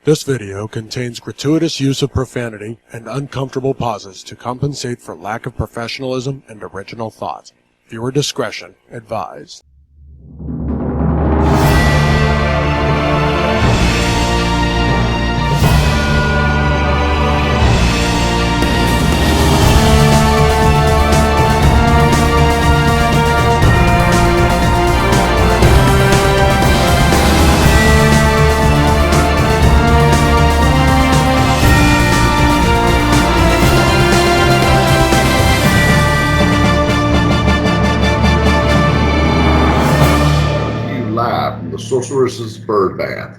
This video contains gratuitous use of profanity and uncomfortable pauses to compensate for lack of professionalism and original thought. Viewer discretion advised. The Sorceress's Bird Bath.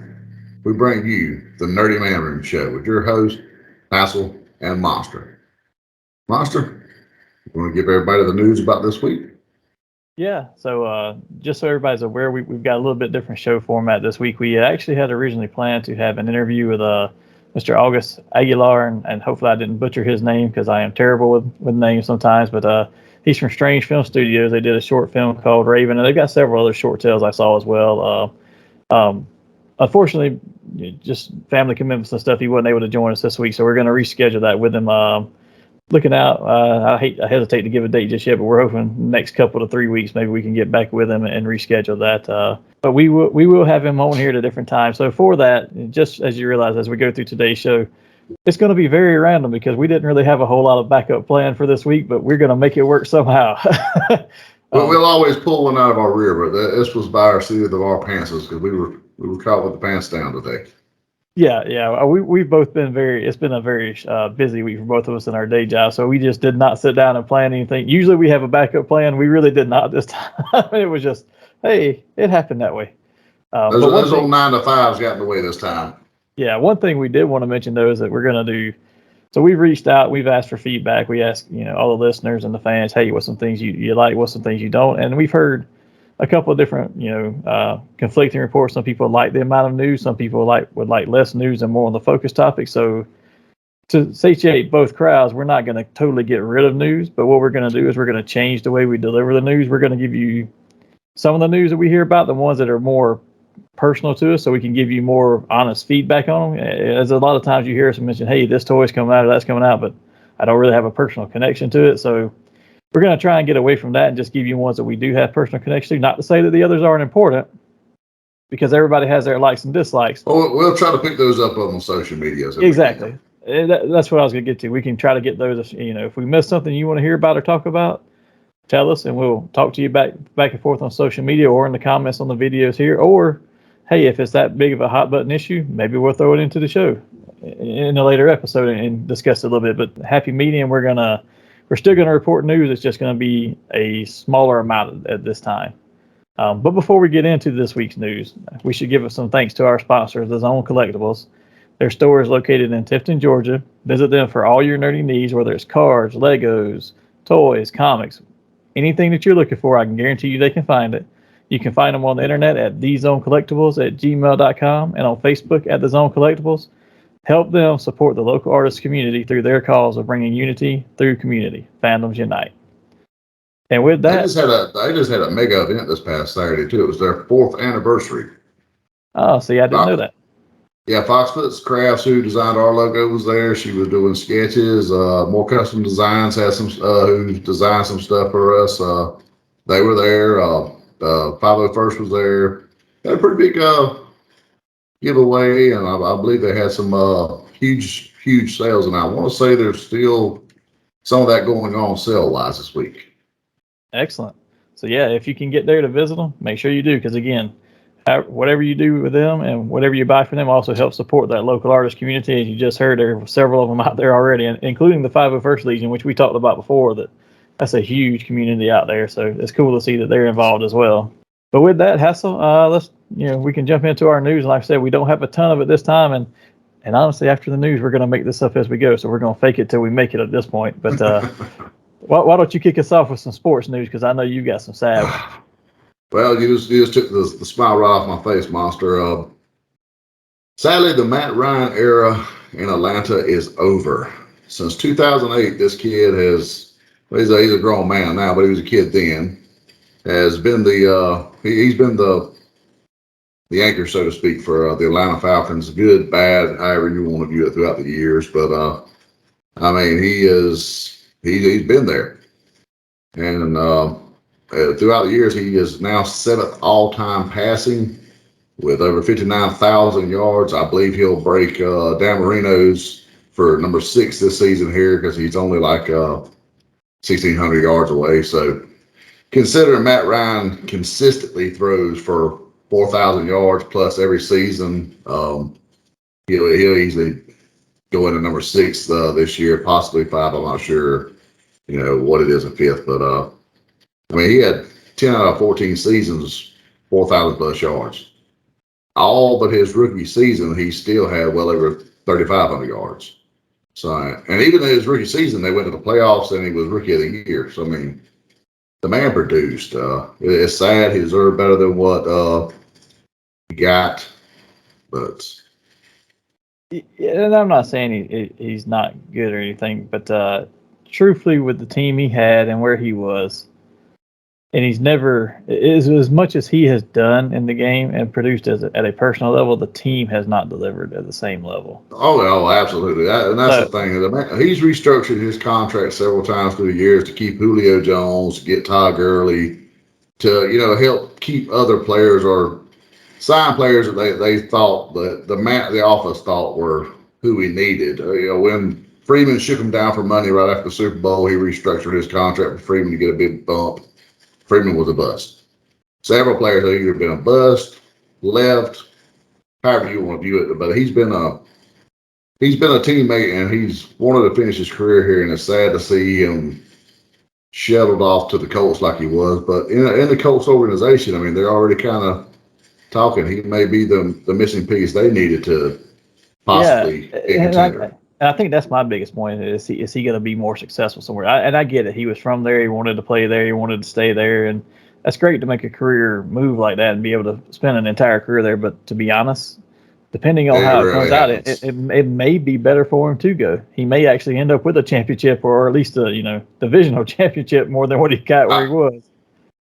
We bring you the Nerdy Manroom Show with your host, Hassel and Monster. Monster, you want to give everybody the news about this week? Yeah, so just so everybody's aware, we've got a little bit different show format this week. We actually had originally planned to have an interview with Mr. August Aguilar, and hopefully I didn't butcher his name because I am terrible with names sometimes, but he's from Strange Film Studios. They did a short film called Raven, and they've got several other short tales I saw as well. Unfortunately, just family commitments and stuff, he wasn't able to join us this week, so we're going to reschedule that with him. Looking out, I hesitate to give a date just yet, but we're hoping next couple to 3 weeks maybe we can get back with him and reschedule that. But we will have him on here at a different time. So for that, just as you realize as we go through today's show, it's going to be very random because we didn't really have a whole lot of backup plan for this week, but we're going to make it work somehow. But we'll always pull one out of our rear, but this was by our seat of our pantses because we were caught with the pants down today. Yeah. We've both been it's been a very busy week for both of us in our day job, so we just did not sit down and plan anything. Usually we have a backup plan. We really did not this time. It was just, hey, it happened that way. Those old 9 to 5s got in the way this time. Yeah, one thing we did want to mention though is that we're going to do. So we've reached out, we've asked for feedback. We asked, all the listeners and the fans, hey, what's some things you like, what's some things you don't? And we've heard a couple of different, conflicting reports. Some people like the amount of news. Some people would like less news and more on the focus topic. So to satiate both crowds, we're not going to totally get rid of news, but what we're going to do is we're going to change the way we deliver the news. We're going to give you some of the news that we hear about, the ones that are more personal to us, so we can give you more honest feedback on them. As a lot of times you hear us mention, hey, this toy's coming out or that's coming out, but I don't really have a personal connection to it. So we're going to try and get away from that and just give you ones that we do have personal connection to. Not to say that the others aren't important, because everybody has their likes and dislikes. Well, we'll try to pick those up on social media. Exactly. That's what I was going to get to. We can try to get those. If we miss something you want to hear about or talk about, tell us and we'll talk to you back and forth on social media or in the comments on the videos here. Or hey, if it's that big of a hot button issue, maybe we'll throw it into the show in a later episode and discuss it a little bit. But happy medium, we're still gonna report news. It's just gonna be a smaller amount at this time. But before we get into this week's news, we should give some thanks to our sponsors, The Zone Collectibles. Their store is located in Tifton, Georgia. Visit them for all your nerdy needs, whether it's cards, Legos, toys, comics, anything that you're looking for. I can guarantee you they can find it. You can find them on the internet at thezonecollectibles@gmail.com and on Facebook at The Zone Collectibles. Help them support the local artist community through their cause of bringing unity through community. Fandoms unite. And with that, they just had a mega event this past Saturday too. It was their 4th anniversary. Oh, see, I didn't know that. Yeah, Foxfoot's Crafts, who designed our logo, was there. She was doing sketches, more custom designs. Had some who designed some stuff for us. They were there. 501st was there. Had a pretty big giveaway, and I believe they had some huge sales. And I want to say there's still some of that going on sale-wise this week. Excellent. So yeah, if you can get there to visit them, make sure you do, because again, whatever you do with them and whatever you buy from them also helps support that local artist community. As you just heard, there are several of them out there already, including the 501st Legion, which we talked about before. That's a huge community out there, so it's cool to see that they're involved as well. But with that, Hassel, we can jump into our news. Like I said, we don't have a ton of it this time, and honestly, after the news, we're going to make this up as we go, so we're going to fake it till we make it at this point. But why don't you kick us off with some sports news, because I know you got some savage. Well, you just took the smile right off my face, Monster. Sadly, the Matt Ryan era in Atlanta is over. Since 2008, this kid he's a grown man now, but he was a kid then, has been he's been the the anchor, so to speak, for the Atlanta Falcons. Good, bad, however you want to view it throughout the years. But I mean, he's been there, and throughout the years, he is now 7th all-time passing with over 59,000 yards. I believe he'll break Dan Marino's for number 6 this season here because he's only like 1,600 yards away. So considering Matt Ryan consistently throws for 4,000 yards plus every season, he'll easily go into number 6 this year, possibly 5. I'm not sure, what it is in 5th, but I mean, he had 10 out of 14 seasons, 4,000 plus yards. All but his rookie season, he still had well over 3,500 yards. So, and even in his rookie season, they went to the playoffs and he was rookie of the year. So, I mean, the man produced. It's sad. He deserved better than what he got, but. And I'm not saying he's not good or anything, but truthfully, with the team he had and where he was, and he's never, as much as he has done in the game and produced at a personal level, the team has not delivered at the same level. Oh, absolutely. And that's the thing. He's restructured his contract several times through the years to keep Julio Jones, get Todd Gurley, to, help keep other players or sign players that they thought the office thought were who he needed. When Freeman shook him down for money right after the Super Bowl, he restructured his contract for Freeman to get a big bump. Freeman was a bust. Several players have either been a bust, left, however you want to view it, but he's been a teammate and he's wanted to finish his career here, and it's sad to see him shuttled off to the Colts like he was. But in the Colts organization, I mean, they're already kind of talking. He may be the missing piece they needed to possibly be a contender. And I think that's my biggest point. Is he going to be more successful somewhere? I get it. He was from there. He wanted to play there. He wanted to stay there. And that's great to make a career move like that and be able to spend an entire career there. But to be honest, depending on how it comes out, it may be better for him to go. He may actually end up with a championship or at least a divisional championship more than what he got where he was.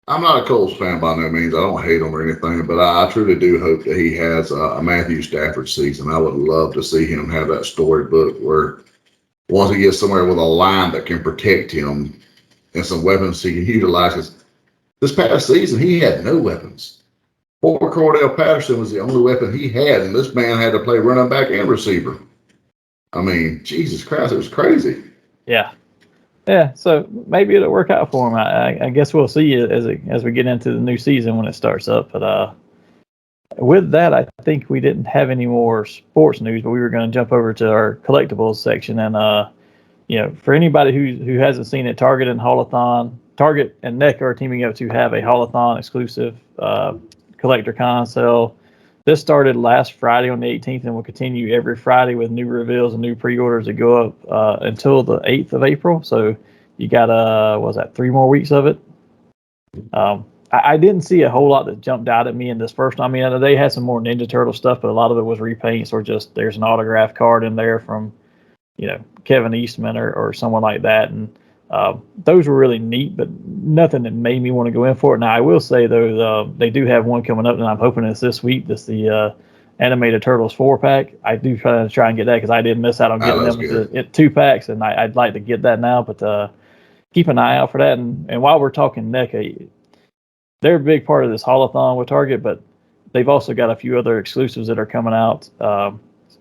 I'm not a Colts fan by no means. I don't hate him or anything, but I truly do hope that he has a Matthew Stafford season. I would love to see him have that storybook where once he gets somewhere with a line that can protect him and some weapons he can utilize. This past season, he had no weapons. Poor Cordell Patterson was the only weapon he had, and this man had to play running back and receiver. I mean, Jesus Christ, it was crazy. Yeah. Yeah, so maybe it'll work out for him. I guess we'll see as we get into the new season when it starts up. But with that, I think we didn't have any more sports news, but we were going to jump over to our collectibles section. And for anybody who hasn't seen it, Target and NECA are teaming up to have a Haulathon exclusive collector con sale. This started last Friday on the 18th and will continue every Friday with new reveals and new pre-orders that go up until the 8th of April. So you got 3 more weeks of it. I didn't see a whole lot that jumped out at me in this first. I mean, they had some more Ninja Turtle stuff, but a lot of it was repaints or just there's an autograph card in there from, Kevin Eastman or someone like that. And those were really neat, but nothing that made me want to go in for it. Now, I will say, though, they do have one coming up, and I'm hoping it's this week. That's the Animated Turtles 4-pack. I do try and get that because I did miss out on getting them at 2 packs, and I'd like to get that now. But keep an eye out for that. And while we're talking NECA, they're a big part of this Haulathon with Target, but they've also got a few other exclusives that are coming out.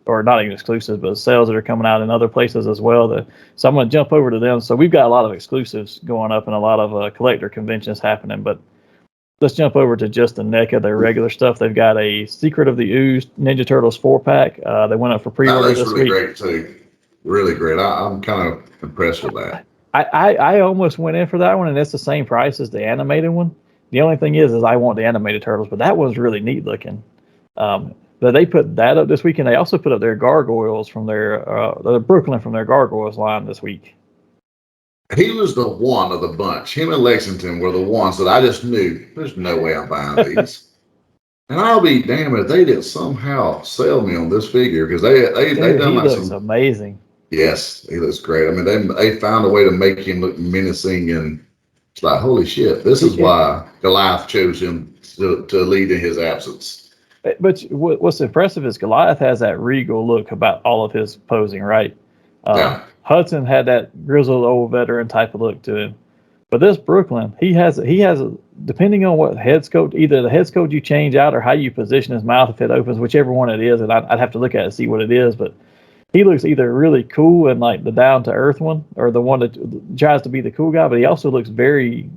Or not even exclusives, but sales that are coming out in other places as well. So I'm going to jump over to them. So we've got a lot of exclusives going up and a lot of collector conventions happening. But let's jump over to just the NECA, their regular stuff. They've got a Secret of the Ooze Ninja Turtles 4-pack. They went up for pre-order this week. Great too. Really great. I'm kind of impressed with that. I almost went in for that one, and it's the same price as the animated one. The only thing is I want the animated turtles, but that one's really neat looking. But they put that up this week, and they also put up their gargoyles from their Brooklyn from their gargoyles line this week. He was the one of the bunch. Him and Lexington were the ones that I just knew there's no way I'm buying these. And I'll be damned if they didn't somehow sell me on this figure because they done he like looks amazing. Yes, he looks great. I mean, they found a way to make him look menacing, and it's like, holy shit, this is why Goliath chose him to lead in his absence. But what's impressive is Goliath has that regal look about all of his posing, right? Yeah. Hudson had that grizzled old veteran type of look to him. But this Brooklyn, he has depending on what head sculpt, either the head sculpt you change out or how you position his mouth if it opens, whichever one it is, and I'd have to look at it and see what it is, but he looks either really cool and like the down to earth one, or the one that tries to be the cool guy, but he also looks very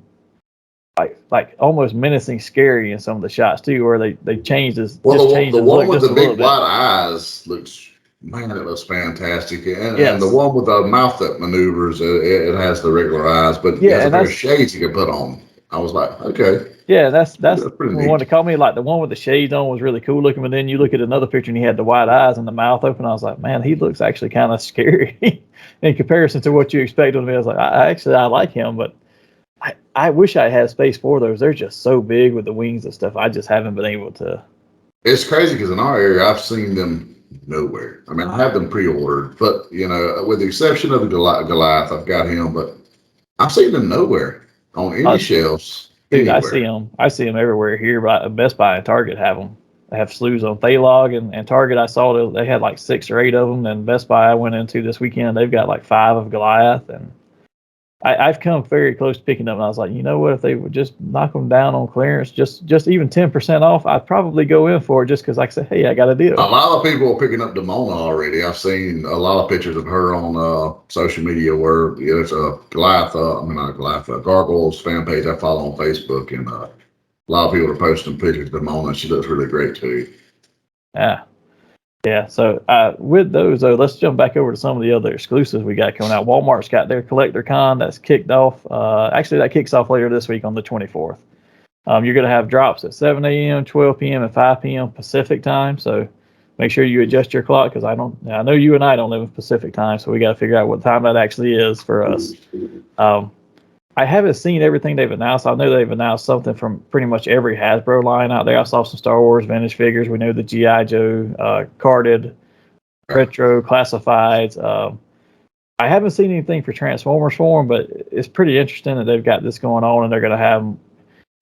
like almost menacing, scary in some of the shots too, where they changed his. Well, the one with the big white eyes looks, man, it looks fantastic, and Yes. the one with the mouth that maneuvers, it has the regular eyes, but Yeah, it has a and pair of shades you can put on. I was like, okay, Yeah, that's pretty the neat. one that caught me. Like the one with the shades on was really cool looking, but then you look at another picture and he had the white eyes and the mouth open. I was like, man, he looks actually kind of scary in comparison to what you expected of me. I was like, I like him, but I wish I had space for those. They're just so big with the wings and stuff. I just haven't been able to. It's crazy because in our area, I've seen them nowhere. I mean, I have them pre-ordered, but with the exception of the Goliath, I've got him, but I've seen them nowhere on any shelves. Dude, Anywhere. I see them everywhere here. But Best Buy and Target have them. They have slews on Thalog and Target. I saw they had like 6 or 8 of them. And Best Buy I went into this weekend, they've got like 5 of Goliath. And I've come very close to picking up. And I was like, you know what? If they would just knock them down on clearance, just even 10% off, I'd probably go in for it just because I said, hey, I got a deal. A lot of people are picking up Demona already. I've seen a lot of pictures of her on social media where there's a Goliath, not Goliath, Gargoyles fan page I follow on Facebook, and a lot of people are posting pictures of Demona. She looks really great too. Yeah. So with those, though, let's jump back over to some of the other exclusives we got coming out. Walmart's got their Collector Con that's kicked off. Actually, that kicks off later this week on the 24th. You're going to have drops at 7 a.m., 12 p.m., and 5 p.m. Pacific time. So make sure you adjust your clock because I know you and I don't live in Pacific time, so we got to figure out what time that actually is for us. I haven't seen everything they've announced. I know they've announced something from pretty much every Hasbro line out there. I saw some Star Wars vintage figures. We know the G.I. Joe, carded, retro, classifieds. I haven't seen anything for Transformers for them, but it's pretty interesting that they've got this going on, and they're going to have.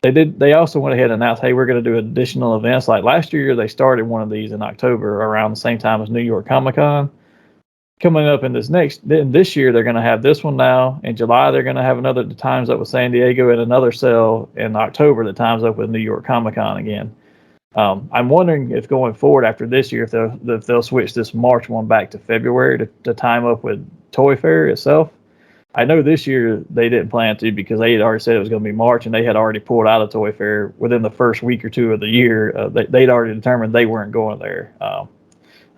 They also went ahead and announced, hey, we're going to do additional events. Like last year, they started one of these in October around the same time as New York Comic Con. Coming up in this year, they're going to have this one now. In July, they're going to have another that times up with San Diego, and another sale in October that times up with New York Comic Con again. I'm wondering if going forward after this year, if they'll switch this March one back to February to time up with Toy Fair itself. I know this year they didn't plan to because they had already said it was going to be March, and they had already pulled out of Toy Fair within the first week or two of the year. They'd already determined they weren't going there.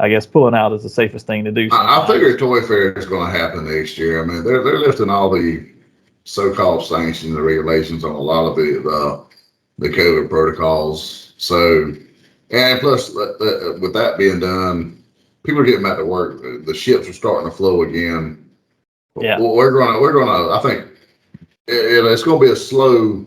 I guess pulling out is the safest thing to do. I figure Toy Fair is going to happen next year. I mean, they're lifting all the so-called sanctions and regulations on a lot of the COVID protocols. So, and plus, with that being done, people are getting back to work. The ships are starting to flow again. Yeah, we're gonna. I think it's going to be a slow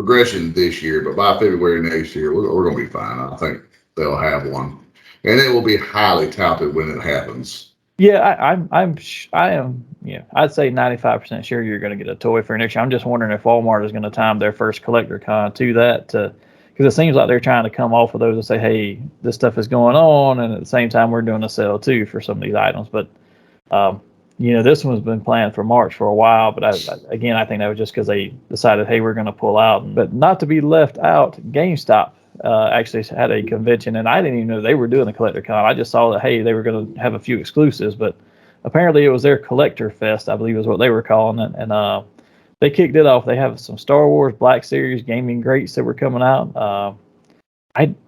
progression this year, but by February next year, we're going to be fine. I think they'll have one. And it will be highly touted when it happens. Yeah, I am. Yeah, I'd say 95% sure you're going to get a Toy Fair next year. I'm just wondering if Walmart is going to time their first Collector Con to that, because it seems like they're trying to come off of those and say, hey, this stuff is going on, and at the same time we're doing a sale too for some of these items. But this one's been planned for March for a while. But I think that was just because they decided, hey, we're going to pull out. But not to be left out, GameStop actually had a convention, and I didn't even know they were doing the Collector Con. I just saw that, hey, they were going to have a few exclusives, but apparently it was their Collector Fest, I believe is what they were calling it. And they kicked it off. They have some Star Wars Black Series gaming greats that were coming out.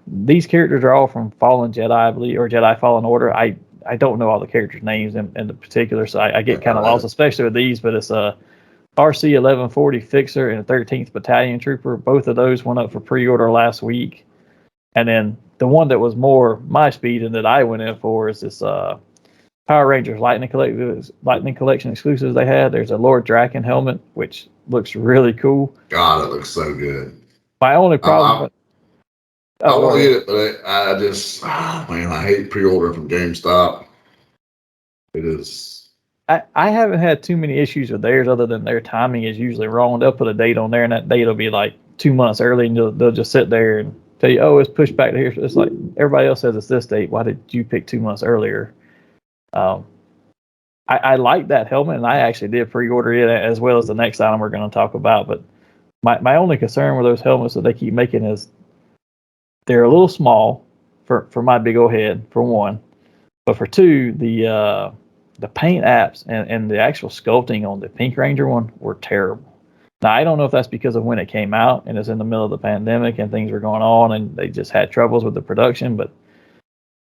These characters are all from Fallen Jedi, I believe, or Jedi Fallen Order. I don't know all the characters' names in the particular, so I get kind of lost, especially with these, but it's RC 1140 Fixer and a 13th Battalion Trooper. Both of those went up for pre-order last week. And then the one that was more my speed and that I went in for is this Power Rangers Lightning Collection exclusives they had. There's a Lord Draken helmet, which looks really cool. God, it looks so good. My only problem... I want to get it, but I hate pre-ordering from GameStop. It is... I haven't had too many issues with theirs other than their timing is usually wrong. They'll put a date on there, and that date will be like 2 months early, and they'll just sit there and tell you, oh, it's pushed back to here. It's like everybody else says it's this date. Why did you pick 2 months earlier? I like that helmet, and I actually did pre-order it as well as the next item we're going to talk about. But my only concern with those helmets that they keep making is they're a little small for my big old head, for one. But for two, the paint apps and the actual sculpting on the Pink Ranger one were terrible. Now, I don't know if that's because of when it came out and it's in the middle of the pandemic and things were going on and they just had troubles with the production, but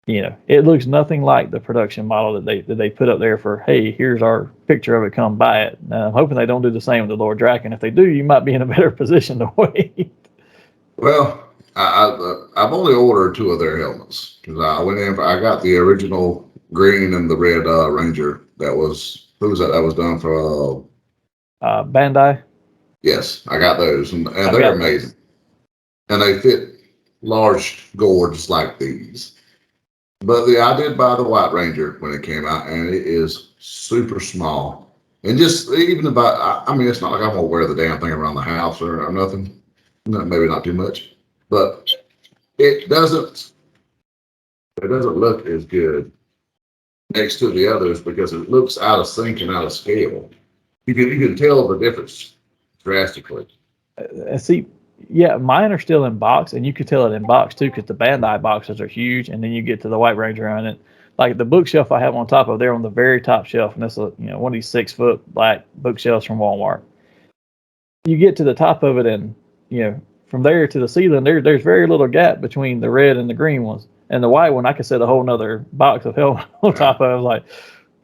it looks nothing like the production model that they put up there for, hey, here's our picture of it, come buy it. Now, I'm hoping they don't do the same with the Lord Draken. If they do, you might be in a better position to wait. Well, I've only ordered 2 of their helmets because I went in. I got the original green and the red Ranger. Who was that? That was done for Bandai. Yes, I got those, and they're amazing. And they fit large gourds like these. But I did buy the White Ranger when it came out, and it is super small. And just even about, I mean, it's not like I'm gonna wear the damn thing around the house or nothing. Maybe not too much, but it doesn't look as good next to the others because it looks out of sync and out of scale. You can tell the difference drastically. See, yeah, mine are still in box, and you could tell it in box too because the Bandai boxes are huge, and then you get to the White Ranger on it. Like the bookshelf I have on top of, they're on the very top shelf, and it's one of these 6-foot black bookshelves from Walmart. You get to the top of it, and from there to the ceiling, there's very little gap between the red and the green ones, and the white one I could set a whole nother box of helmet on top of. I was like,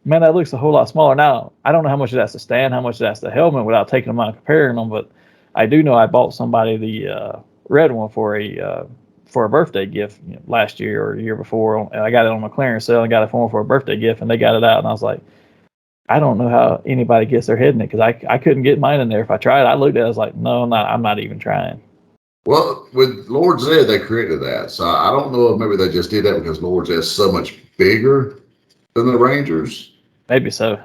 man, that looks a whole lot smaller. Now I don't know how much that's the stand, how much that's the helmet, without taking them out and comparing them, but I do know I bought somebody the red one for a birthday gift last year or the year before. And I got it on a clearance sale and got it for a birthday gift, and they got it out, and I was like, I don't know how anybody gets their head in it because I couldn't get mine in there. If I tried, I looked at it, I was like, no, I'm not even trying. Well, with Lord Zed, they created that. So I don't know if maybe they just did that because Lord Zed's so much bigger than the Rangers. Maybe so.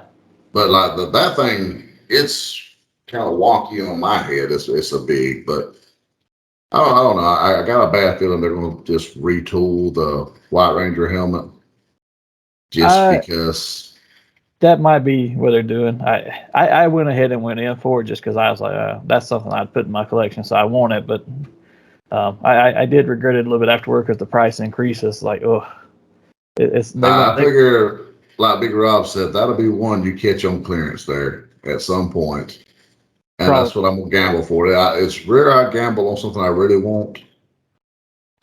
But like that thing, it's kind of wonky on my head. It's a big, but I don't know. I got a bad feeling they're going to just retool the White Ranger helmet just because. That might be what they're doing. I went ahead and went in for it just because I was like, that's something I'd put in my collection, so I want it. But I did regret it a little bit afterward because the price increases. Like, oh, I figure, like Big Rob said, that'll be one you catch on clearance there at some point. And probably. That's what I'm going to gamble for. It's rare I gamble on something I really want.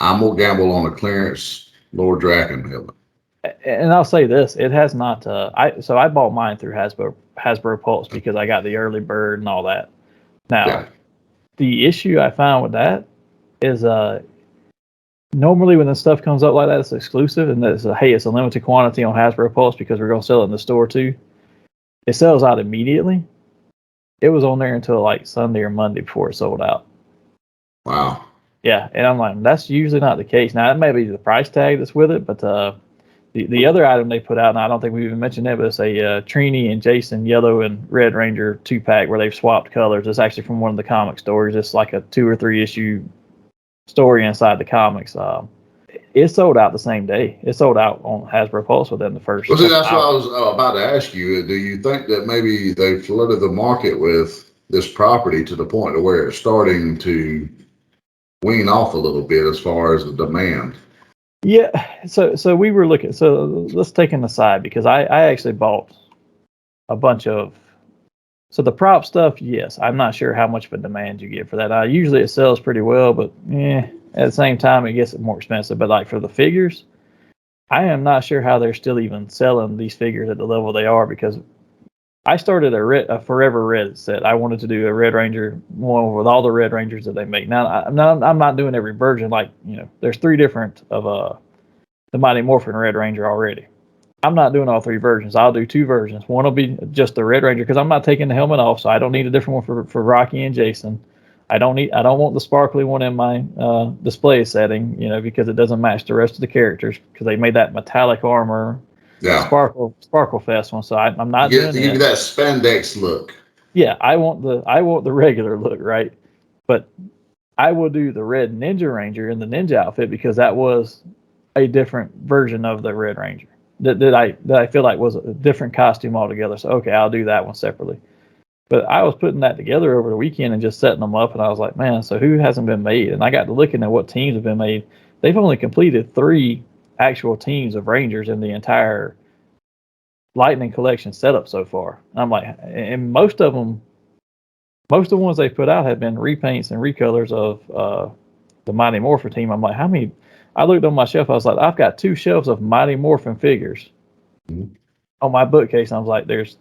I'm going to gamble on a clearance Lord Draken helmet. And I'll say this, it has not, I bought mine through Hasbro Pulse because I got the early bird and all that. Now, The issue I found with that is normally when this stuff comes up like that, it's exclusive, and it's it's a limited quantity on Hasbro Pulse because we're going to sell it in the store too. It sells out immediately. It was on there until like Sunday or Monday before it sold out. Wow. Yeah, and I'm like, that's usually not the case. Now, it may be the price tag that's with it, but the other item they put out, and I don't think we even mentioned that, but it's a Trini and Jason yellow and red Ranger 2-pack where they've swapped colors. It's actually from one of the comic stories. It's like a 2 or 3 issue story inside the comics. It sold out the same day. It sold out on Hasbro Pulse within the first. Well, see, that's what I was about to ask you. Do you think that maybe they flooded the market with this property to the point to where it's starting to wean off a little bit as far as the demand? Yeah, so we were looking. So let's take an aside because I actually bought a bunch of. So the prop stuff, yes, I'm not sure how much of a demand you get for that. Usually it sells pretty well, but at the same time it gets more expensive. But like for the figures, I am not sure how they're still even selling these figures at the level they are because I started a Forever Red set. I wanted to do a Red Ranger one with all the Red Rangers that they make. Now, I'm not doing every version. Like, there's 3 different of the Mighty Morphin Red Ranger already. I'm not doing all 3 versions. I'll do 2 versions. One will be just the Red Ranger because I'm not taking the helmet off, so I don't need a different one for Rocky and Jason. I don't want the sparkly one in my display setting, because it doesn't match the rest of the characters because they made that metallic armor. Yeah. Sparkle Fest one. So I'm not doing that. Give you that spandex look. Yeah, I want the regular look, right? But I will do the Red Ninja Ranger in the ninja outfit because that was a different version of the Red Ranger that I feel like was a different costume altogether. So okay, I'll do that one separately. But I was putting that together over the weekend and just setting them up, and I was like, man, so who hasn't been made? And I got to looking at what teams have been made. They've only completed 3 actual teams of Rangers in the entire Lightning Collection setup so far. I'm like, and most of the ones they put out have been repaints and recolors of the Mighty Morphin team. I'm like, how many? I looked on my shelf. I was like, I've got 2 shelves of Mighty Morphin figures on my bookcase. I was like, there's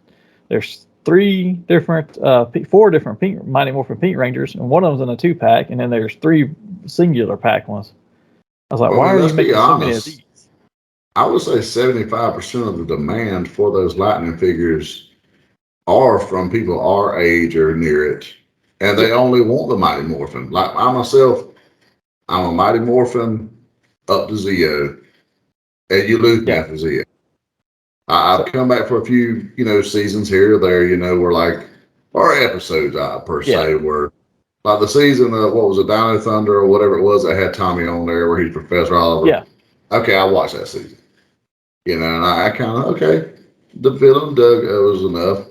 3 different, 4 different pink Mighty Morphin Pink Rangers, and one of them's in a 2-pack, and then there's 3 singular pack ones. I was like, why are you making so many of these? I would say 75% of the demand for those Lightning figures are from people our age or near it, and they only want the Mighty Morphin. Like I myself, I'm a Mighty Morphin up to Zeo, and you lose me after Zeo. I've come back for a few, seasons here or there, where like, or episodes, per se, where like the season of what was it, Dino Thunder or whatever it was that had Tommy on there where he's Professor Oliver. Yeah. Okay, I watched that season. And I kind of, okay, the villain Doug was enough.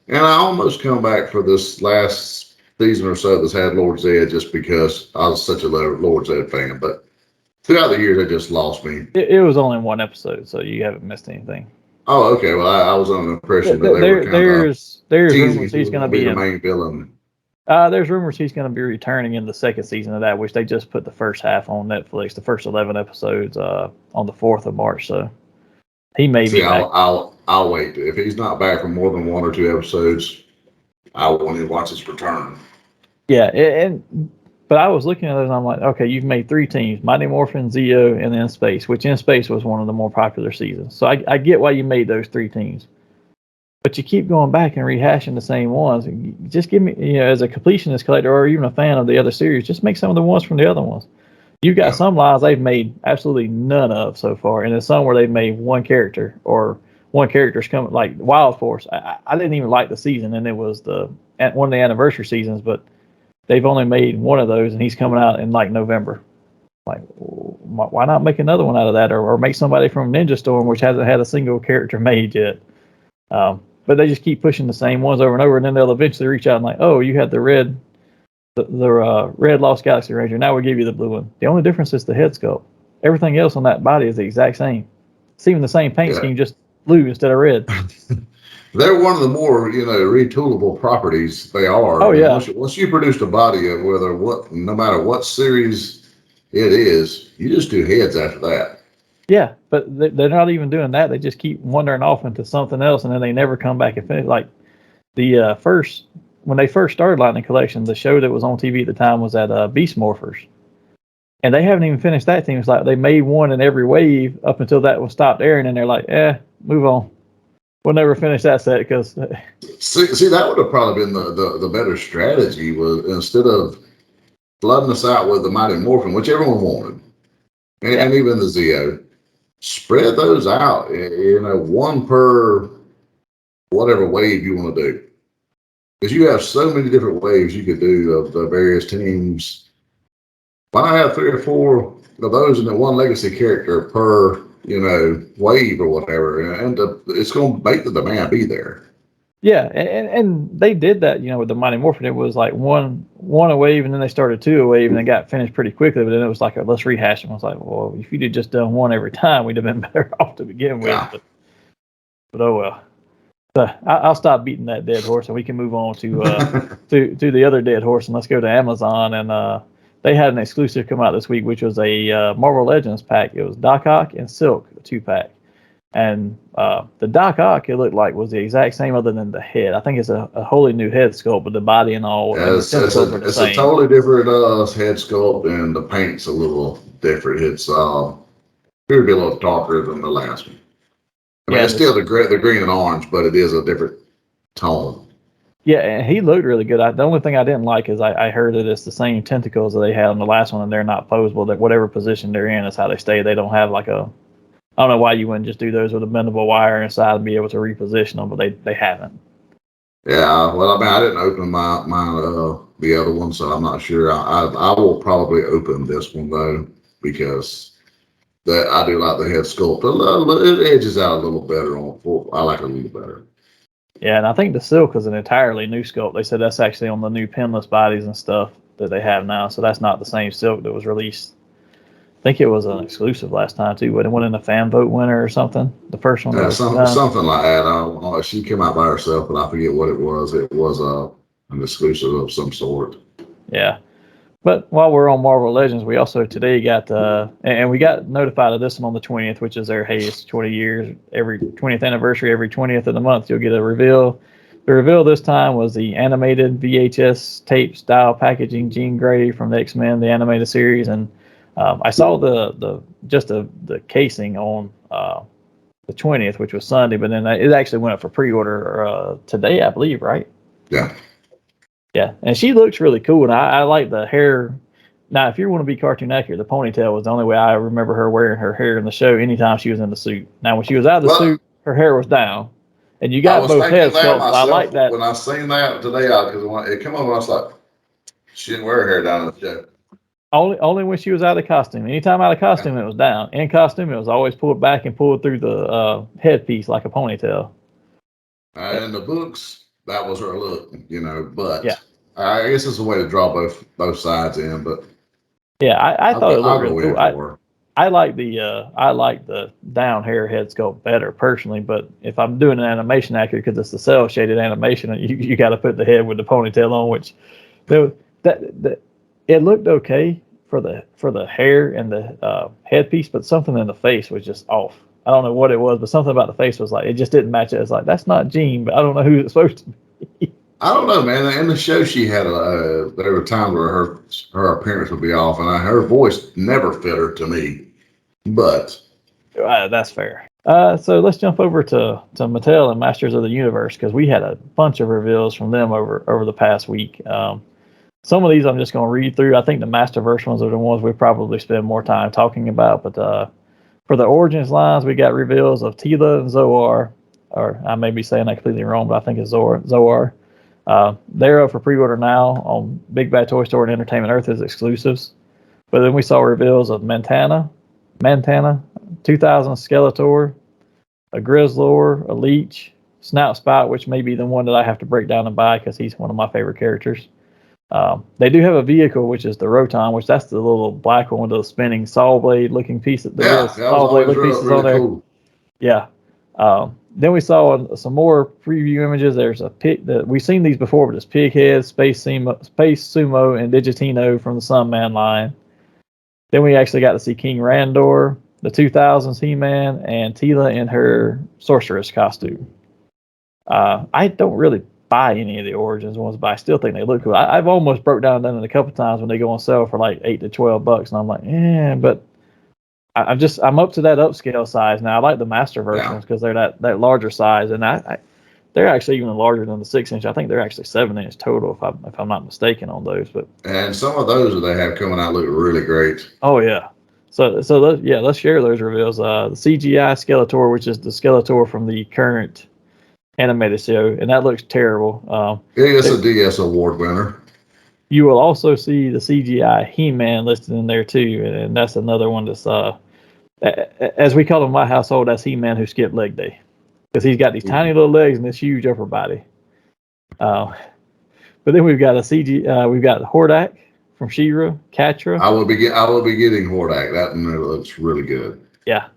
And I almost come back for this last season or so that's had Lord Zed just because I was such a Lord Zed fan. But throughout the years, they just lost me. It was only 1 episode, so you haven't missed anything. Oh, okay. Well, I was under the impression that they were kind there's rumors he's going to be the main villain. There's rumors he's going to be returning in the 2nd season of that, which they just put the first half on Netflix, the first 11 episodes on the 4th of March. So he may be back. I'll wait. If he's not back for more than 1 or 2 episodes, I want to watch his return. Yeah, but I was looking at those and I'm like, okay, you've made 3 teams, Mighty Morphin, Zeo, and then Space, which in Space was one of the more popular seasons. So I get why you made those 3 teams. But you keep going back and rehashing the same ones. Just give me, as a completionist collector or even a fan of the other series, just make some of the ones from the other ones. You've got some lines they've made absolutely none of so far, and then some where they've made 1 character or 1 character's coming, like Wild Force. I didn't even like the season, and it was one of the anniversary seasons, but they've only made 1 of those, and he's coming out in like November. Like, why not make another one out of that, or make somebody from Ninja Storm, which hasn't had a single character made yet? But they just keep pushing the same ones over and over, and then they'll eventually reach out and like, oh, you had the red Lost Galaxy Ranger. Now we'll give you the blue one. The only difference is the head sculpt. Everything else on that body is the exact same. It's even the same paint scheme, just blue instead of red. They're one of the more, retoolable properties. They are. Oh, yeah. Once you produce a body of no matter what series it is, you just do heads after that. Yeah, but they're not even doing that. They just keep wandering off into something else, and then they never come back and finish. Like when they first started Lightning Collection, the show that was on TV at the time was at Beast Morphers, and they haven't even finished that team. It's like they made 1 in every wave up until that was stopped airing, and they're like, move on. We'll never finish that set because. See, that would have probably been the better strategy, was instead of flooding us out with the Mighty Morphin, which everyone wanted, and even the Zeo. Spread those out, 1 per whatever wave you want to do. Because you have so many different waves you could do of the various teams. Why not have 3 or 4 of those and then 1 legacy character per, wave or whatever? And it's going to make the demand be there. Yeah, and they did that, with the Mighty Morphin. It was like one a wave, and then they started 2 a wave, and they got finished pretty quickly. But then it was like, let's rehash them. I was like, well, if you'd have just done 1 every time, we'd have been better off to begin with. Yeah. But oh well. So I'll stop beating that dead horse, and we can move on to to the other dead horse, and let's go to Amazon. And they had an exclusive come out this week, which was a Marvel Legends pack. It was Doc Ock and Silk, a 2-pack. And the Doc Ock, it looked like, was the exact same other than the head. I think it's a wholly new head sculpt with the body and all. Yeah, it's a totally different head sculpt, and the paint's a little different. It's it'll be a little darker than the last one. I mean, it's still the green and orange, but it is a different tone. Yeah, and he looked really good. The only thing I didn't like is I heard that it's the same tentacles that they had on the last one, and they're not posable. That whatever position they're in is how they stay. They don't have like a. I don't know why you wouldn't just do those with a bendable wire inside and be able to reposition them, but they haven't. Yeah, well, I mean, I didn't open my the other one, so I'm not sure. I will probably open this one though, because that I do like the head sculpt. It edges out a little better on full. I like it a little better. Yeah, and I think the silk is an entirely new sculpt. They said that's actually on the new pinless bodies and stuff that they have now. So that's not the same silk that was released. I think it was an exclusive last time too, but it went in a fan vote winner or something. The first one that was done. Something like that. I don't know. She came out by herself, but I forget what it was. It was an exclusive of some sort. Yeah. But while we're on Marvel Legends, we also today got and we got notified of this one on the 20th, which is it's 20 years, every 20th anniversary, every 20th of the month, you'll get a reveal. The reveal this time was the animated VHS tape style packaging Jean Grey from the X-Men, the animated series, and I saw the casing on the 20th, which was Sunday, but then it actually went up for pre-order today, I believe, right? Yeah. Yeah, and she looks really cool, and I like the hair. Now, if you want to be cartoon accurate, the ponytail was the only way I remember her wearing her hair in the show anytime she was in the suit. Now, when she was out of the suit, her hair was down, and you got both head sculpts. I like that. When I seen that today, because it came over, I was like, she didn't wear her hair down in the show. Only when she was out of costume. Anytime out of costume, it was down. In costume, it was always pulled back and pulled through the headpiece like a ponytail. In the books, that was her look, but yeah. I guess it's a way to draw both sides in, but yeah, I thought it looked really cool. I like the down hair head sculpt better personally, but if I'm doing an animation accurate, because it's the cell shaded animation, you got to put the head with the ponytail on, which it looked okay for the hair and the headpiece, but something in the face was just off. I don't know what it was, but something about the face was like, it just didn't match it. It's like, that's not Jean, but I don't know who it's supposed to be. I don't know, man. In the show, she had there were times where her appearance would be off, and her voice never fit her to me. But that's fair. So let's jump over to Mattel and Masters of the Universe, because we had a bunch of reveals from them over the past week. Some of these I'm just going to read through. I think the Masterverse ones are the ones we probably spend more time talking about, but for the Origins lines, we got reveals of Tila and Zoar, or I may be saying that completely wrong, but I think it's Zoar. They're up for pre-order now on Big Bad Toy Store and Entertainment Earth as exclusives. But then we saw reveals of Mantana, 2000 Skeletor, a Grizzlor, a Leech, Snout Spout, which may be the one that I have to break down and buy because he's one of my favorite characters. They do have a vehicle, which is the Roton, which that's the little black one with the spinning saw blade looking piece. Saw blade looking pieces on there. Cool. Yeah. Then we saw some more preview images. There's a pig that we've seen these before, but it's Pighead, Space Sumo, and Digitino from the Sunman line. Then we actually got to see King Randor, the 2000s He-Man, and Tila in her sorceress costume. I don't really buy any of the Origins ones, but I still think they look cool. I've almost broke down them a couple times when they go on sale for like $8 to $12, and I'm like, but I'm up to that upscale size now. I like the master versions because they're that larger size, and they're actually even larger than the 6-inch. I think they're actually 7-inch total, if I'm not mistaken on those. And some of those that they have coming out look really great. Oh yeah. So let's share those reveals. The CGI Skeletor, which is the Skeletor from the current animated show, and that looks terrible. It's a DS award winner. You will also see the CGI He-Man listed in there too, and that's another one that's as we call him in my household, that's He-Man who skipped leg day, because he's got these tiny little legs and this huge upper body. But then we've got we've got Hordak from She-Ra, Catra. I will be getting Hordak. That one looks really good. Yeah.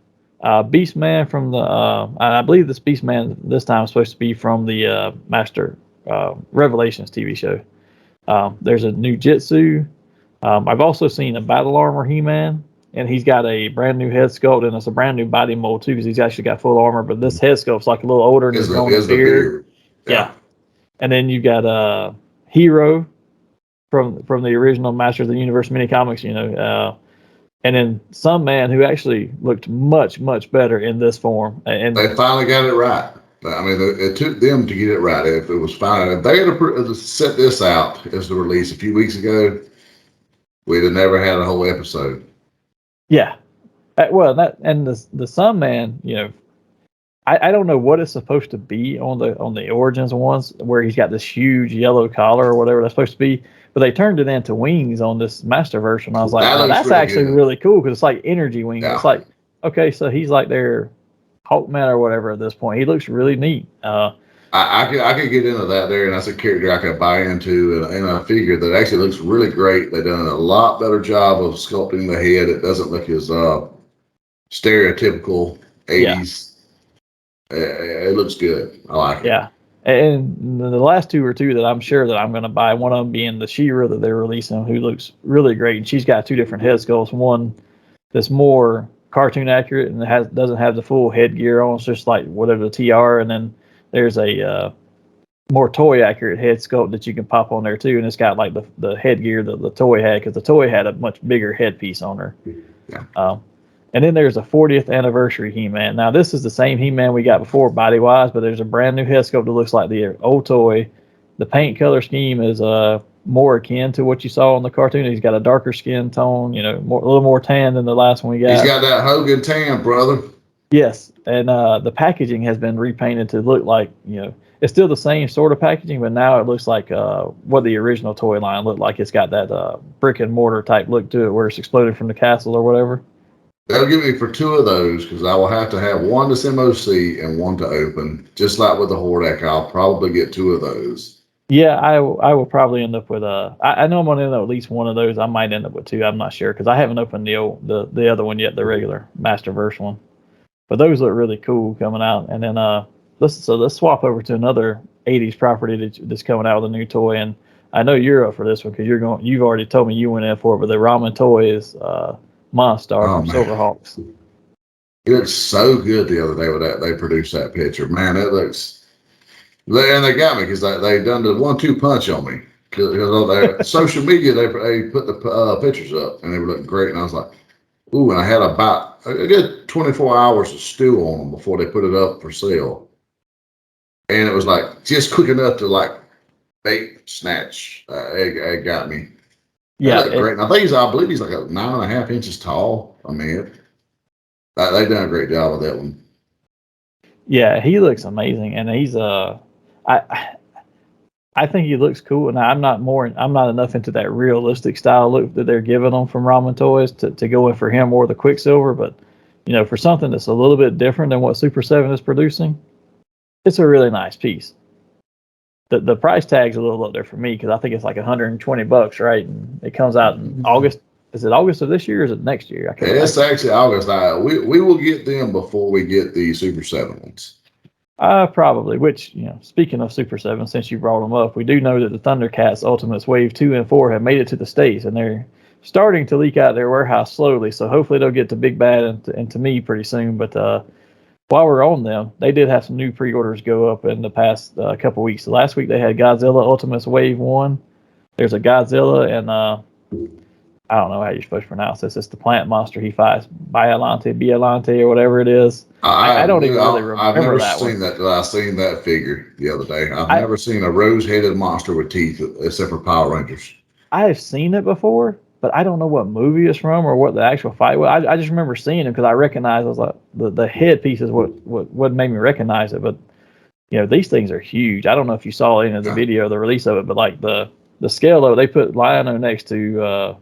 Beastman from the I believe this Beastman this time is supposed to be from the Master Revelations TV show. There's a new Jitsu. I've also seen a Battle Armor He-Man, and he's got a brand new head sculpt, and it's a brand new body mold too, because he's actually got full armor. But this head sculpt's like a little older, and he's growing a beard. Yeah. And then you got Hero from the original Masters of the Universe mini comics, and then some man who actually looked much, much better in this form. And they finally got it right. I mean, it took them to get it right. If it was fine, if they had set this out as the release a few weeks ago, we'd have never had a whole episode. Yeah. Well, the Sun Man, I don't know what it's supposed to be on the Origins ones where he's got this huge yellow collar or whatever that's supposed to be, but they turned it into wings on this master version. I was like, That now, looks that's really actually good. really cool because it's like energy wings. Yeah. It's like, okay, so he's like their Hawkman or whatever at this point. He looks really neat. I could get into that there, and that's a character I could buy into, and a figure that actually looks really great. They've done a lot better job of sculpting the head. It doesn't look as stereotypical 80s. It looks good. I like it. Yeah. And the last two are two that I'm sure that I'm going to buy. One of them being the She-Ra that they're releasing, who looks really great. And she's got two different head sculpts. One that's more cartoon accurate and doesn't have the full headgear on. It's just like whatever the TR. And then there's a more toy accurate head sculpt that you can pop on there too. And it's got like the headgear that the toy had, because the toy had a much bigger headpiece on her. Yeah. And then there's a 40th anniversary He-Man. Now, this is the same He-Man we got before body-wise, but there's a brand new head sculpt that looks like the old toy. The paint color scheme is more akin to what you saw on the cartoon. He's got a darker skin tone, a little more tan than the last one we got. He's got that Hogan tan, brother. Yes, and the packaging has been repainted to look like, it's still the same sort of packaging, but now it looks like what the original toy line looked like. It's got that brick and mortar type look to it where it's exploded from the castle or whatever. They'll give me for two of those, because I will have to have one that's MOC and one to open. Just like with the Hordak, I'll probably get two of those. Yeah, I will probably end up with I know I'm going to end up with at least one of those. I might end up with two. I'm not sure because I haven't opened the other one yet, the regular Masterverse one. But those look really cool coming out. And then let's swap over to another 80s property that's coming out with a new toy. And I know you're up for this one because you've already told me you went in for it. But the ramen toy is Monstar from Silverhawks. It looks so good the other day with that. They produced that picture. Man, it looks. And they got me because they done the 1-2 punch on me. Because social media, they put the pictures up and they were looking great. And I was like, ooh, and I had about a good 24 hours of stew on them before they put it up for sale. And it was like just quick enough to like bait snatch. It got me. Yeah, great. And I believe he's like 9.5 inches tall. I mean, they've done a great job with that one. Yeah, he looks amazing, and he's I think he looks cool. And I'm not enough into that realistic style look that they're giving him from Ramen Toys to go in for him or the Quicksilver. But for something that's a little bit different than what Super 7 is producing, it's a really nice piece. The price tag's a little up there for me because I think it's like $120, right? And it comes out in August. Is it August of this year or is it next year? It's actually August. We will get them before we get the Super 7 ones. Probably. Which, speaking of Super 7, since you brought them up, we do know that the Thundercats Ultimates Wave 2 and 4 have made it to the States, and they're starting to leak out their warehouse slowly. So hopefully they'll get to Big Bad and to me pretty soon. But while we're on them, they did have some new pre-orders go up in the past couple weeks. So last week they had Godzilla Ultimates Wave 1. There's a Godzilla, and I don't know how you're supposed to pronounce this. It's the plant monster he fights, Biolante, or whatever it is. I don't even really remember I've never that seen one. that. I seen that figure the other day. I've never seen a rose-headed monster with teeth except for Power Rangers. I have seen it before, but I don't know what movie it's from or what the actual fight was. I just remember seeing him because I recognized it was like the headpiece is what made me recognize it. But these things are huge. I don't know if you saw any of the video, the release of it, but like the scale of it, they put Lion-O next to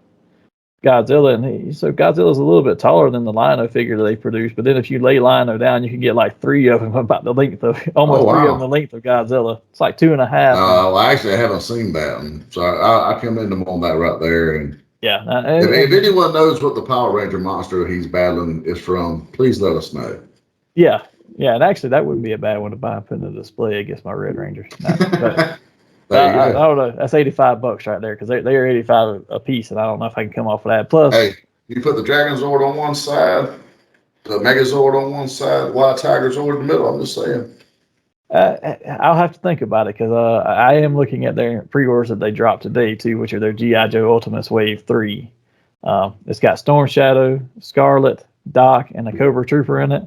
Godzilla, and so Godzilla's a little bit taller than the Lion-O figure that they produced. But then if you lay Lion-O down, you can get like three of them about the length of three of them the length of Godzilla. It's like 2.5. Well, actually, I haven't seen that one, so I commend them on that right there. And yeah, if anyone knows what the Power Ranger monster he's battling is from, please let us know. Yeah, and actually that wouldn't be a bad one to buy and put in the display against my Red Rangers. No, but I don't know. That's $85 right there because they are $85 a piece, and I don't know if I can come off of that. Plus, hey, you put the Dragon Zord on one side, the Megazord on one side, Wild Tiger Zord in the middle. I'm just saying. I'll have to think about it because I am looking at their pre-orders that they dropped today too, which are their G.I. Joe Ultimates Wave 3. It's got Storm Shadow, Scarlet, Doc, and a Cobra Trooper in it.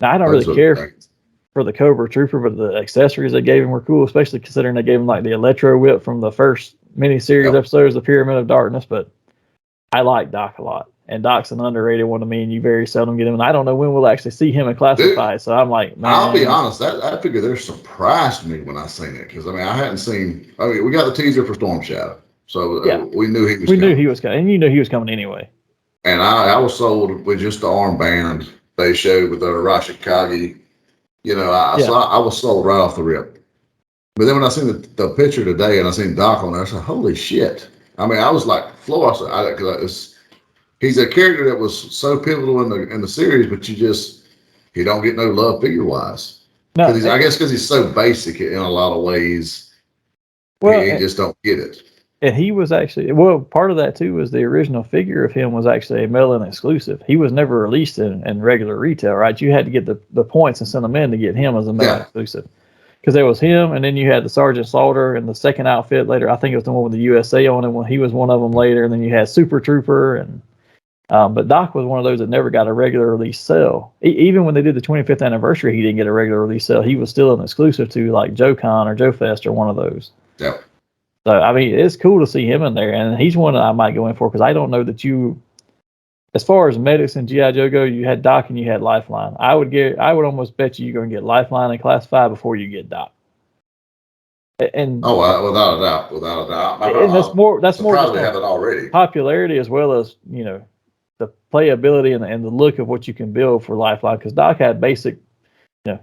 Now I don't really care for the Cobra Trooper, but the accessories they gave him were cool, especially considering they gave him like the Electro Whip from the first miniseries episodes, the Pyramid of Darkness. But I like Doc a lot, and Doc's an underrated one to me, and you very seldom get him. And I don't know when we'll actually see him in classified. So I'm like, man. I'll be honest, that figure there surprised me when I seen it because I mean I hadn't seen. I mean we got the teaser for Storm Shadow, so we knew he was. We knew he was coming, and you knew he was coming anyway. And I was sold with just the armband they showed with the Rashikage. You know, I was sold right off the rip. But then when I seen the picture today and I seen Doc on there, I said, "Holy shit!" I mean, I was like, "Floor!" Because he's a character that was so pivotal in the series, but he don't get no love figure wise. No, I guess because he's so basic in a lot of ways. Well, he just don't get it. And he was actually part of that too was the original figure of him was actually a mail-in exclusive. He was never released in regular retail, right? You had to get the points and send them in to get him as a mail-in exclusive. Because there was him, and then you had the Sergeant Slaughter and the second outfit later. I think it was the one with the USA on it when he was one of them later. And then you had Super Trooper, and but Doc was one of those that never got a regular release sale. Even when they did the 25th anniversary, he didn't get a regular release sale. He was still an exclusive to like Joe Con or Joe Fest or one of those. Yeah. So I mean, it's cool to see him in there, and he's one that I might go in for because I don't know that you. As far as medics and GI Joe go, you had Doc and you had Lifeline. I would almost bet you're going to get Lifeline and Classified before you get Doc. And without a doubt. And that's more probably have it already. Popularity as well as the playability and the look of what you can build for Lifeline. Because Doc had basic,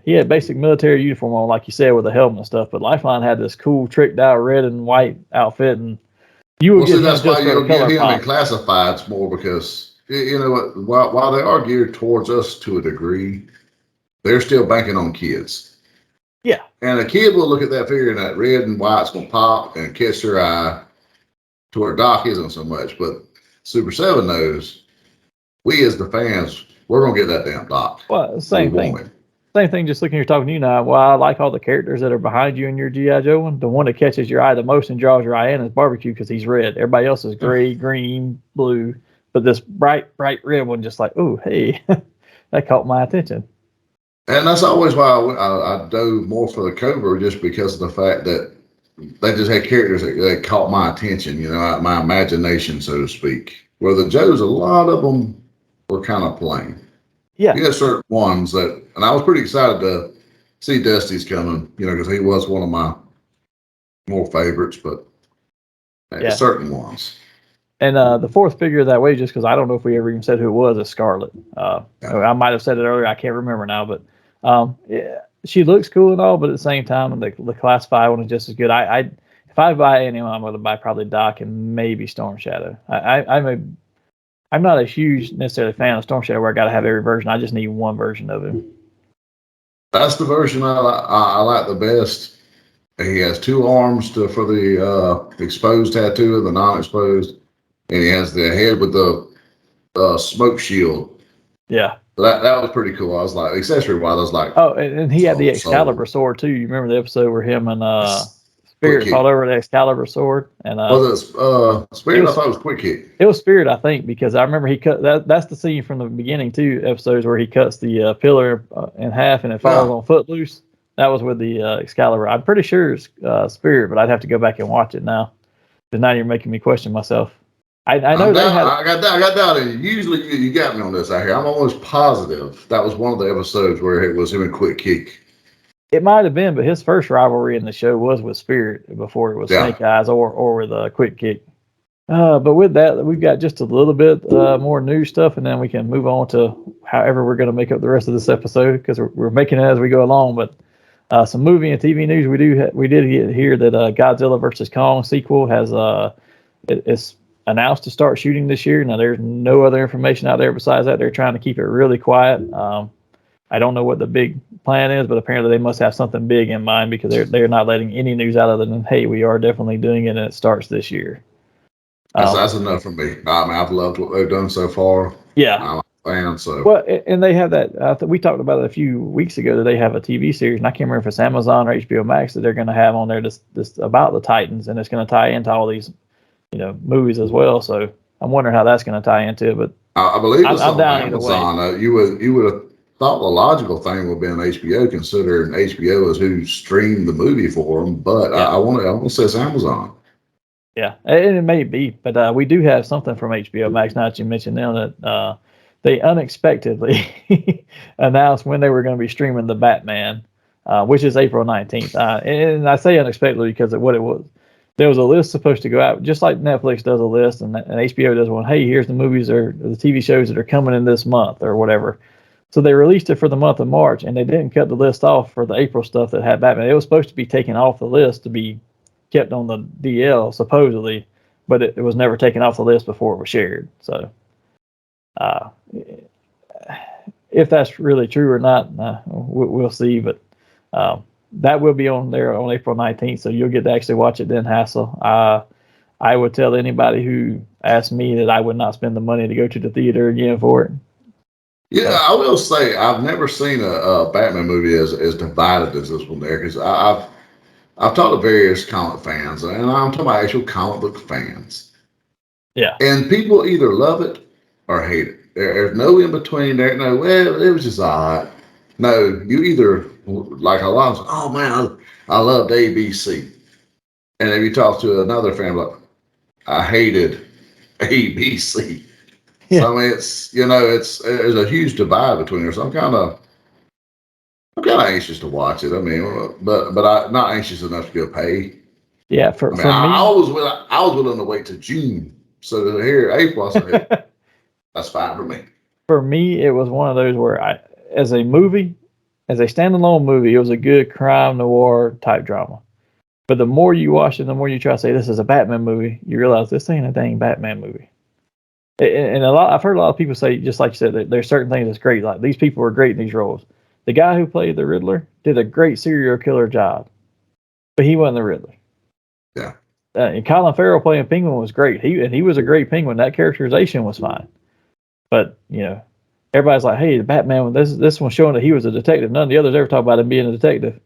he had basic military uniform on, like you said, with a helmet and stuff. But Lifeline had this cool tricked out red and white outfit, and you would get that's why you'll get him in classifieds more because. You know what? While they are geared towards us to a degree, they're still banking on kids. Yeah. And a kid will look at that figure and that red and white's going to pop and catch their eye to where Doc isn't so much. But Super 7 knows we as the fans, we're going to get that damn Doc. Well, same thing. Same thing, just looking here talking to you now. Well, I like all the characters that are behind you in your G.I. Joe one. The one that catches your eye the most and draws your eye in is Barbecue because he's red. Everybody else is gray, green, blue. But this bright red one, just like, oh, hey, that caught my attention. And that's always why I dove more for the Covert, just because of the fact that they just had characters that caught my attention, my imagination, so to speak. Where the Joes, a lot of them were kind of plain. Yeah. You had certain ones and I was pretty excited to see Dusty's coming, because he was one of my more favorites, but certain ones. And the fourth figure that way, just because I don't know if we ever even said who it was, is Scarlet. I might have said it earlier. I can't remember now, but she looks cool and all, but at the same time, the classified one is just as good. If I buy anyone, I'm going to buy probably Doc and maybe Storm Shadow. I'm not a huge necessarily fan of Storm Shadow where I got to have every version. I just need one version of him. That's the version I like the best. He has two arms for the exposed tattoo and the non-exposed. And he has the head with the smoke shield. Yeah. That was pretty cool. I was like, accessory-wise, I was like... Oh, and he had the Excalibur sword, too. You remember the episode where him and Spirit fought over the Excalibur sword? And was it Spirit? I thought it was Quick Kick. It was Spirit, I think, because I remember he cut... That's the scene from the beginning, too, episodes where he cuts the pillar in half and it falls on Footloose. That was with the Excalibur. I'm pretty sure it's Spirit, but I'd have to go back and watch it now. Because now you're making me question myself. I know they had. I got down. Usually you got me on this out here. I'm almost positive that was one of the episodes where it was him and Quick Kick. It might have been, but his first rivalry in the show was with Spirit before it was Snake Eyes or with Quick Kick. But with that, we've got just a little bit more new stuff, and then we can move on to however we're going to make up the rest of this episode because we're making it as we go along. But some movie and TV news we did get here that Godzilla vs. Kong sequel has it's announced to start shooting this year. Now, there's no other information out there besides that. They're trying to keep it really quiet. I don't know what the big plan is, but apparently they must have something big in mind because they're not letting any news out other than, hey, we are definitely doing it and it starts this year. That's enough for me. I mean, I've loved what they've done so far. Yeah. I'm a fan, so. Well, and they have that. We talked about it a few weeks ago that they have a TV series, and I can't remember if it's Amazon or HBO Max that they're going to have on there this about the Titans, and it's going to tie into all these movies as well. So I'm wondering how that's going to tie into it. But I believe it's I'm on down Amazon. either way. You would have thought the logical thing would have been HBO, considering HBO is who streamed the movie for them. But I want to say it's Amazon. Yeah, and it may be, but we do have something from HBO Max. Now that you mentioned them, that they unexpectedly announced when they were going to be streaming the Batman, which is April 19th. And I say unexpectedly because of what it was. There was a list supposed to go out, just like Netflix does a list, and HBO does one. Hey, here's the movies or the TV shows that are coming in this month or whatever. So they released it for the month of March, and they didn't cut the list off for the April stuff that had Batman. It was supposed to be taken off the list to be kept on the DL supposedly, but it was never taken off the list before it was shared. So, uh, if that's really true or not, we'll see. But that will be on there on April 19th, so you'll get to actually watch it then, Hassel. I would tell anybody who asked me that I would not spend the money to go to the theater again for it. Yeah, I will say I've never seen a Batman movie as divided as this one there, because I've talked to various comic fans, and I'm talking about actual comic book fans. Yeah. And people either love it or hate it. There's no in between there. No, well, it was just odd. No, you either, like a lot of, oh man, I loved ABC. And if you talk to another fan, like, I hated ABC. Yeah. So I mean, there's a huge divide between us. I'm kind of anxious to watch it. I mean, but I'm not anxious enough to go pay. Yeah, I mean, I was willing to wait to June. So to hear April, I said, that's fine for me. For me, it was one of those where as a standalone movie, it was a good crime noir type drama. But the more you watch it, the more you try to say this is a Batman movie, you realize this ain't a dang Batman movie. And I've heard a lot of people say, just like you said, that there's certain things that's great. Like these people were great in these roles. The guy who played the Riddler did a great serial killer job, but he wasn't the Riddler. Yeah. And Colin Farrell playing Penguin was great. He was a great Penguin. That characterization was fine. But everybody's like, hey, the Batman. This one's showing that he was a detective. None of the others ever talk about him being a detective.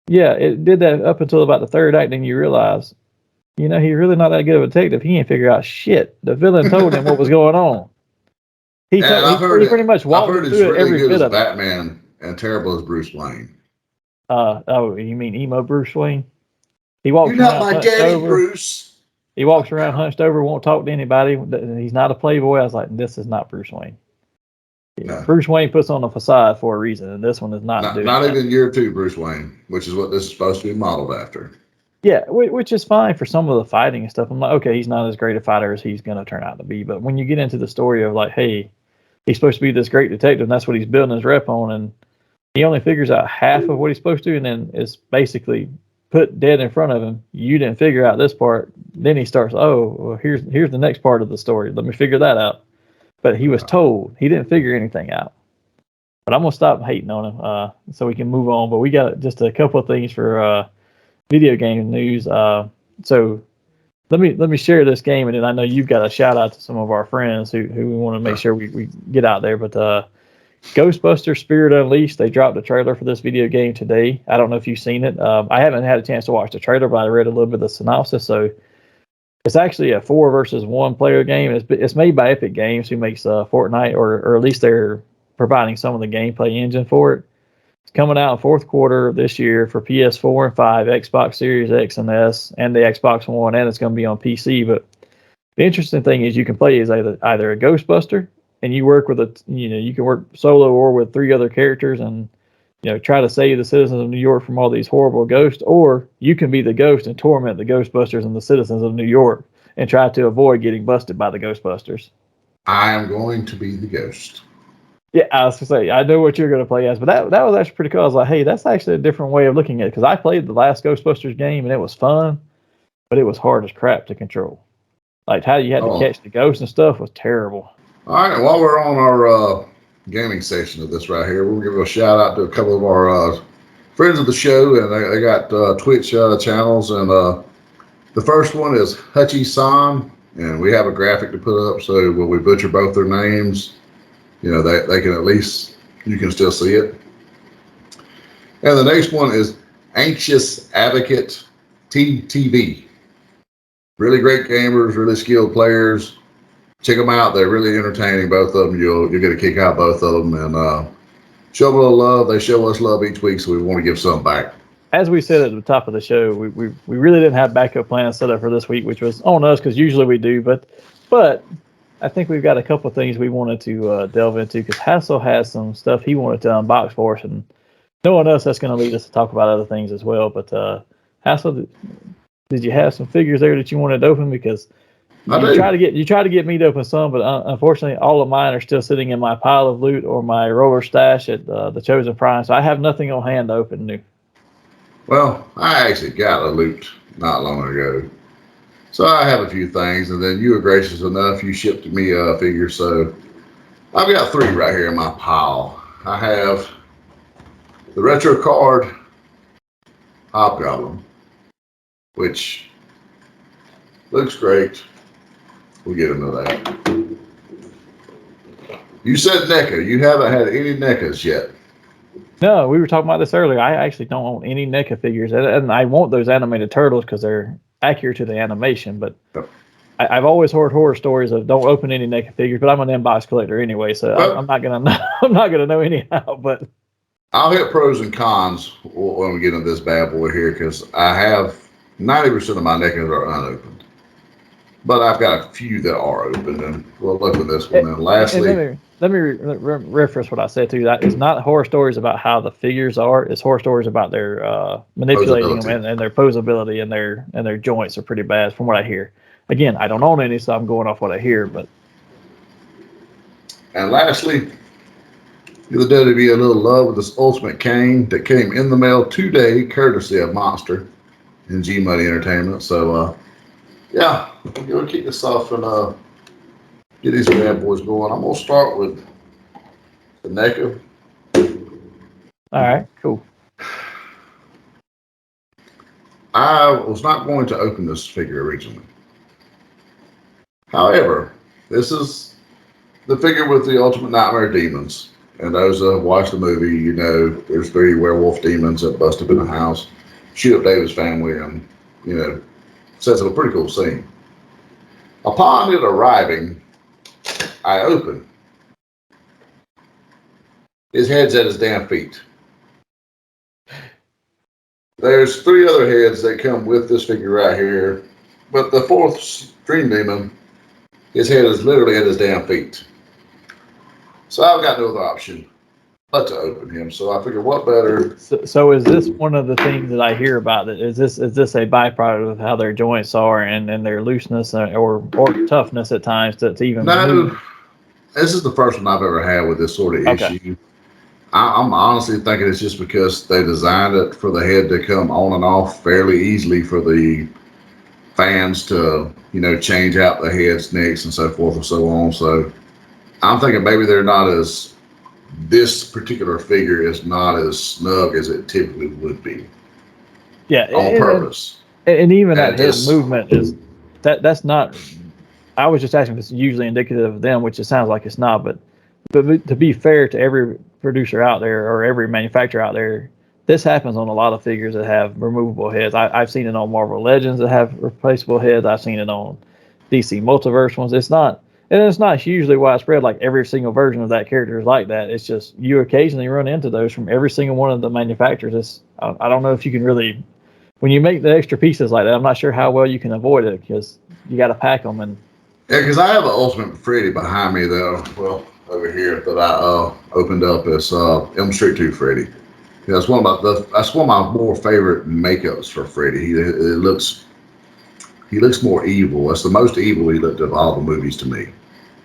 Yeah, it did that up until about the third act, and you realize, he's really not that good of a detective. He ain't figure out shit. The villain told him what was going on. He pretty much walked through it really every good bit as of Batman and terrible as Bruce Wayne. Oh, you mean emo Bruce Wayne? He walks You're around not my hunched daddy, over. Bruce. He walks around hunched over, won't talk to anybody. He's not a playboy. I was like, this is not Bruce Wayne. No. Bruce Wayne puts on a facade for a reason, and this one is not doing Not that. even year 2 Bruce Wayne, which is what this is supposed to be modeled after. Yeah, which is fine for some of the fighting and stuff. I'm like, okay, he's not as great a fighter as he's going to turn out to be. But when you get into the story of like, hey, he's supposed to be this great detective, and that's what he's building his rep on, and he only figures out half of what he's supposed to, and then it's basically put dead in front of him. You didn't figure out this part. Then he starts, well, here's the next part of the story. Let me figure that out. But he was told. He didn't figure anything out. But I'm going to stop hating on him so we can move on. But we got just a couple of things for video game news. So let me share this game, and then I know you've got a shout out to some of our friends who we want to make sure we get out there. But Ghostbusters Spirit Unleashed, they dropped a trailer for this video game today. I don't know if you've seen it. I haven't had a chance to watch the trailer, but I read a little bit of the synopsis. So it's actually a 4 versus 1 player game. It's made by Epic Games, who makes Fortnite, or at least they're providing some of the gameplay engine for it. It's coming out in fourth quarter of this year for PS4 and 5, Xbox Series X and S, and the Xbox One, and it's going to be on PC. But the interesting thing is you can play as either a Ghostbuster, and you work with you can work solo or with 3 other characters, and try to save the citizens of New York from all these horrible ghosts, or you can be the ghost and torment the Ghostbusters and the citizens of New York and try to avoid getting busted by the Ghostbusters. I am going to be the ghost. Yeah, I was going to say, I know what you're going to play as, but that was actually pretty cool. I was like, hey, that's actually a different way of looking at it, because I played the last Ghostbusters game, and it was fun, but it was hard as crap to control. Like, how you had to catch the ghosts and stuff was terrible. All right, while we're on our gaming section of this right here, we'll give a shout out to a couple of our friends of the show, and they got Twitch channels, and the first one is Hutchie-san, and we have a graphic to put up, so when we butcher both their names, they can at least, you can still see it. And the next one is Anxious Advocate TTV. Really great gamers, really skilled players. Check them out. They're really entertaining, both of them. You'll get a kick out of both of them, and show them a little love. They show us love each week, so we want to give some back. as we said at the top of the show, we really didn't have backup plans set up for this week, which was on us because usually we do. But I think we've got a couple of things we wanted to delve into because Hassel has some stuff he wanted to unbox for us, and knowing us, that's going to lead us to talk about other things as well. But Hassel, did you have some figures there that you wanted to open? Because you try to get me to open some, but unfortunately, all of mine are still sitting in my pile of loot or my roller stash at the Chosen Prime, so I have nothing on hand to open new. Well, I actually got a loot not long ago. So I have a few things, and then you were gracious enough. You shipped me a figure, so I've got 3 right here in my pile. I have the retro card Hobgoblin, which looks great. We'll get into that. You said NECA. You haven't had any NECAs yet. No, we were talking about this earlier. I actually don't own any NECA figures, and I want those animated turtles because they're accurate to the animation. But I've always heard horror stories of don't open any NECA figures. But I'm an inbox collector anyway, so I'm not gonna know. I'm not gonna know anyhow. But I'll hit pros and cons when we get into this bad boy here because I have 90% of my NECAs are unopened, but I've got a few that are open, and we'll open this one. And lastly. Let me reference what I said to you. That it's not horror stories about how the figures are. It's horror stories about their manipulating them and their posability and their joints are pretty bad from what I hear. Again, I don't own any, so I'm going off what I hear. And lastly, the other day to be a little love with this Ultimate Kane that came in the mail today, courtesy of Monster and G Money Entertainment. So yeah, we'll kick this off and get these bad boys going. I'm gonna start with the NECA. All right, cool. I was not going to open this figure originally. However, this is the figure with the Ultimate Nightmare Demons. And those who watch the movie, you know, there's 3 werewolf demons that bust up in a house, shoot up David's family, and, you know, sets up a pretty cool scene. Upon it arriving, I open. His head's at his damn feet. There's 3 other heads that come with this figure right here, but the 4th Dream Demon, his head is literally at his damn feet. So I've got no other option but to open him. So I figured, what better? So is this one of the things that I hear about? That is this a byproduct of how their joints are and their looseness or toughness at times to even move? This is the first one I've ever had with this sort of issue. I'm honestly thinking it's just because they designed it for the head to come on and off fairly easily for the fans to, you know, change out the heads, necks, and so forth and so on. So I'm thinking maybe they're not as, this particular figure is not as snug as it typically would be. Yeah, on purpose. And even that head movement is that's not. I was just asking if it's usually indicative of them, which it sounds like it's not. But to be fair to every producer out there or every manufacturer out there, this happens on a lot of figures that have removable heads. I've seen it on Marvel Legends that have replaceable heads. I've seen it on DC Multiverse ones. It's not hugely widespread. Like every single version of that character is like that. It's just you occasionally run into those from every single one of the manufacturers. I don't know if you can really, when you make the extra pieces like that, I'm not sure how well you can avoid it because you got to pack them. And yeah, because I have an Ultimate Freddy behind me though. Well, over here that I opened up as Elm Street 2 Freddy. Yeah, that's one of my more favorite makeups for Freddy. He looks more evil. That's the most evil he looked of all the movies to me.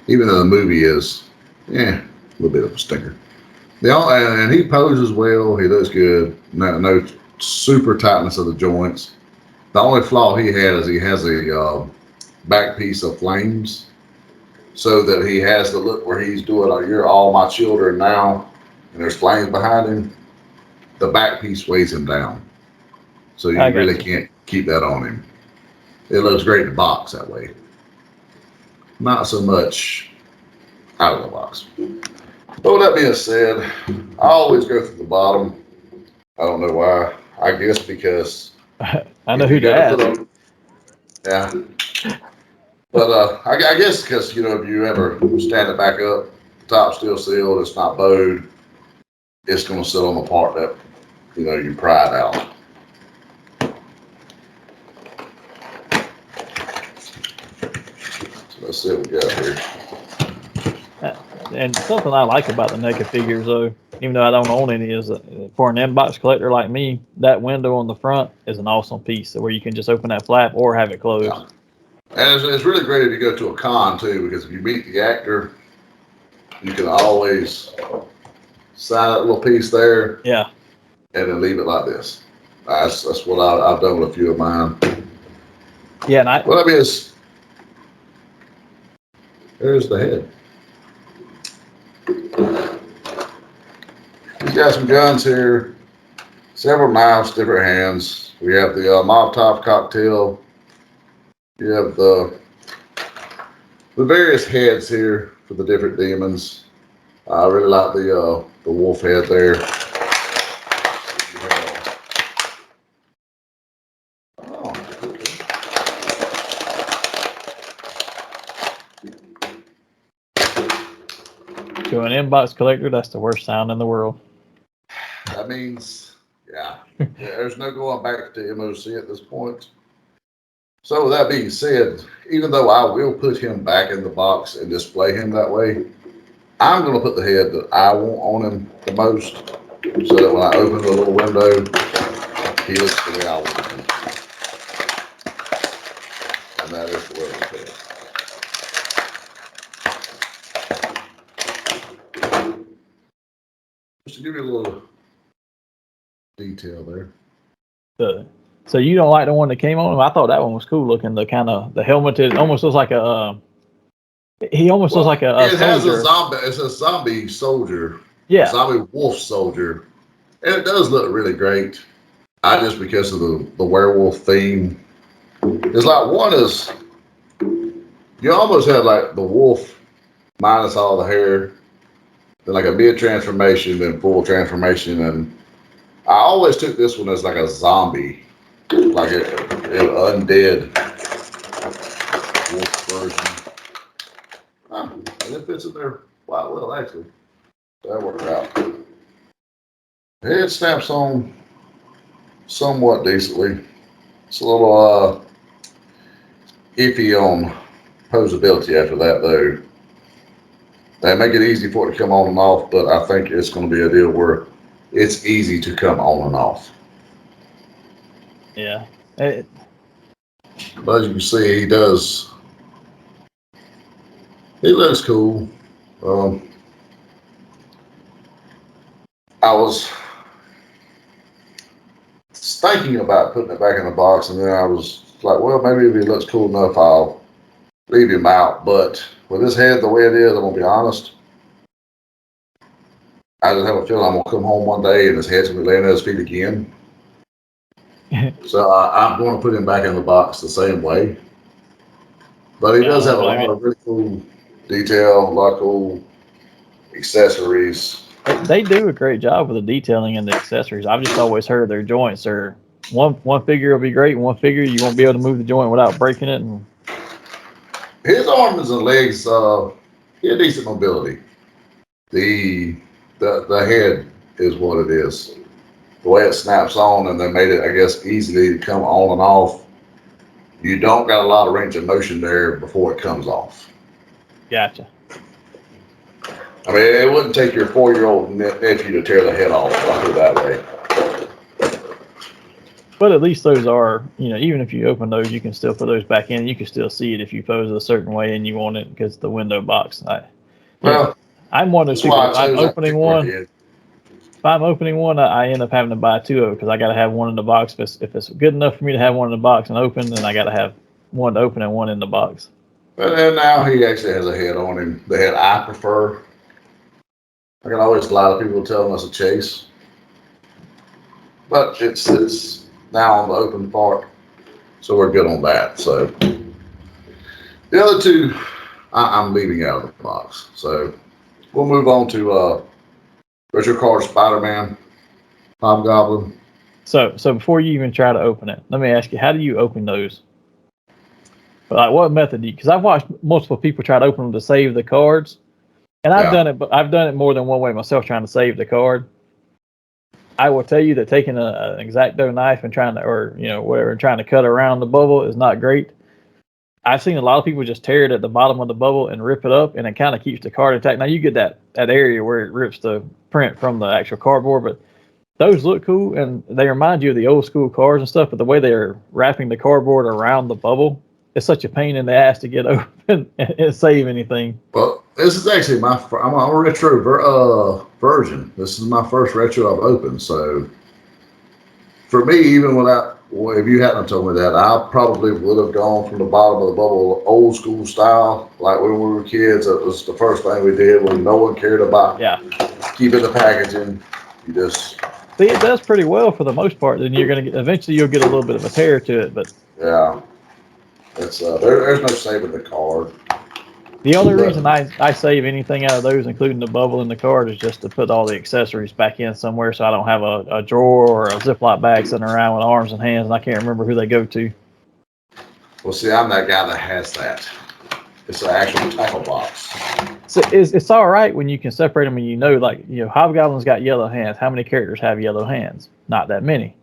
Even though the movie is, a little bit of a stinker. And he poses well. He looks good. No super tightness of the joints. The only flaw he has he has a back piece of flames, so that he has the look where he's doing, "You're all my children now," and there's flames behind him. The back piece weighs him down, so you really can't keep that on him. It looks great in the box that way. Not so much out of the box. But with that being said, I always go through the bottom. I don't know why. I guess because I know who to ask. Yeah. But I guess because, if you ever stand it back up, the top's still sealed, it's not bowed, it's going to sit on the part that, you pried out. Let's see what we got here. And something I like about the NECA figures, though, even though I don't own any, is that for an inbox collector like me, that window on the front is an awesome piece where you can just open that flap or have it closed. Yeah. And it's really great if you go to a con, too, because if you meet the actor, you can always sign that little piece there. Yeah. And then leave it like this. That's what I've done with a few of mine. Yeah, and Well, that is. There's the head. He's got some guns here, several knives, different hands. We have the Molotov cocktail. You have the various heads here for the different demons. I really like the wolf head there. To an inbox collector, that's the worst sound in the world. That means, yeah, there's no going back to MOC at this point. So with that being said, even though I will put him back in the box and display him that way, I'm going to put the head that I want on him the most, so that when I open the little window, he looks the way I want him. And that is the way we put it. Just to give you a little detail there. So you don't like the one that came on him? I thought that one was cool looking. The kind of the helmeted, almost looks like a. He almost looks like a it has soldier. a zombie. It's a zombie soldier. Yeah. A zombie wolf soldier, and it does look really great. I just because of the werewolf theme. It's like one is. You almost have like the wolf minus all the hair, then like a mid transformation, then full transformation, and I always took this one as like a zombie, like an undead wolf version. And it fits in there quite well, actually. That worked out. The head snaps on somewhat decently. It's a little iffy on posability after that, though. They make it easy for it to come on and off, but I think it's going to be a deal where it's easy to come on and off. Yeah. But as you can see, he does. He looks cool. I was thinking about putting it back in the box, and then I was like, well, maybe if he looks cool enough, I'll leave him out. But with his head the way it is, I'm going to be honest. I just have a feeling I'm going to come home one day and his head's going to be laying at his feet again. So I'm going to put him back in the box the same way. But he does have a lot of really cool detail, a lot of cool accessories. They do a great job with the detailing and the accessories. I've just always heard their joints are one figure will be great, and one figure you won't be able to move the joint without breaking it. And his arms and legs, he had decent mobility. The head is what it is. The way it snaps on, and they made it, I guess, easily to come on and off. You don't got a lot of range of motion there before it comes off. Gotcha. I mean, it wouldn't take your 4-year-old nephew to tear the head off, I'll put it that way. But at least those are, even if you open those, you can still put those back in. You can still see it if you pose it a certain way and you want it because the window box. I'm one of those people. If I'm opening one, I end up having to buy two of it because I got to have one in the box. If it's good enough for me to have one in the box and open, then I got to have one to open and one in the box. But then now he actually has a head on him. The head I prefer. I can always lie to people telling us a chase. But it's now on the open part. So we're good on that. So the other two, I'm leaving out of the box. So we'll move on to Retro Card Spider-Man, Hobgoblin. So before you even try to open it, let me ask you, how do you open those? Like what method do you? Because I've watched multiple people try to open them to save the cards, and I've done it, but I've done it more than one way myself, trying to save the card. I will tell you that taking an X-Acto knife and trying to, or whatever, trying to cut around the bubble is not great. I've seen a lot of people just tear it at the bottom of the bubble and rip it up, and it kind of keeps the card intact. Now you get that area where it rips the print from the actual cardboard, but those look cool and they remind you of the old school cards and stuff. But the way they're wrapping the cardboard around the bubble, it's such a pain in the ass to get open and save anything. Well, this is actually I'm a retro version. This is my first retro I've opened. So for me, even if you hadn't told me that, I probably would have gone from the bottom of the bubble old school style. Like when we were kids, that was the first thing we did when no one cared about keeping the packaging. You just see, it does pretty well for the most part. Then you're gonna eventually you'll get a little bit of a tear to it, but yeah, it's there's no saving the card. The only reason I save anything out of those, including the bubble in the card, is just to put all the accessories back in somewhere so I don't have a drawer or a Ziploc bag sitting around with arms and hands and I can't remember who they go to. Well, see, I'm that guy that has that. It's an actual tackle box. So it's all right when you can separate them and Hobgoblin's got yellow hands. How many characters have yellow hands? Not that many.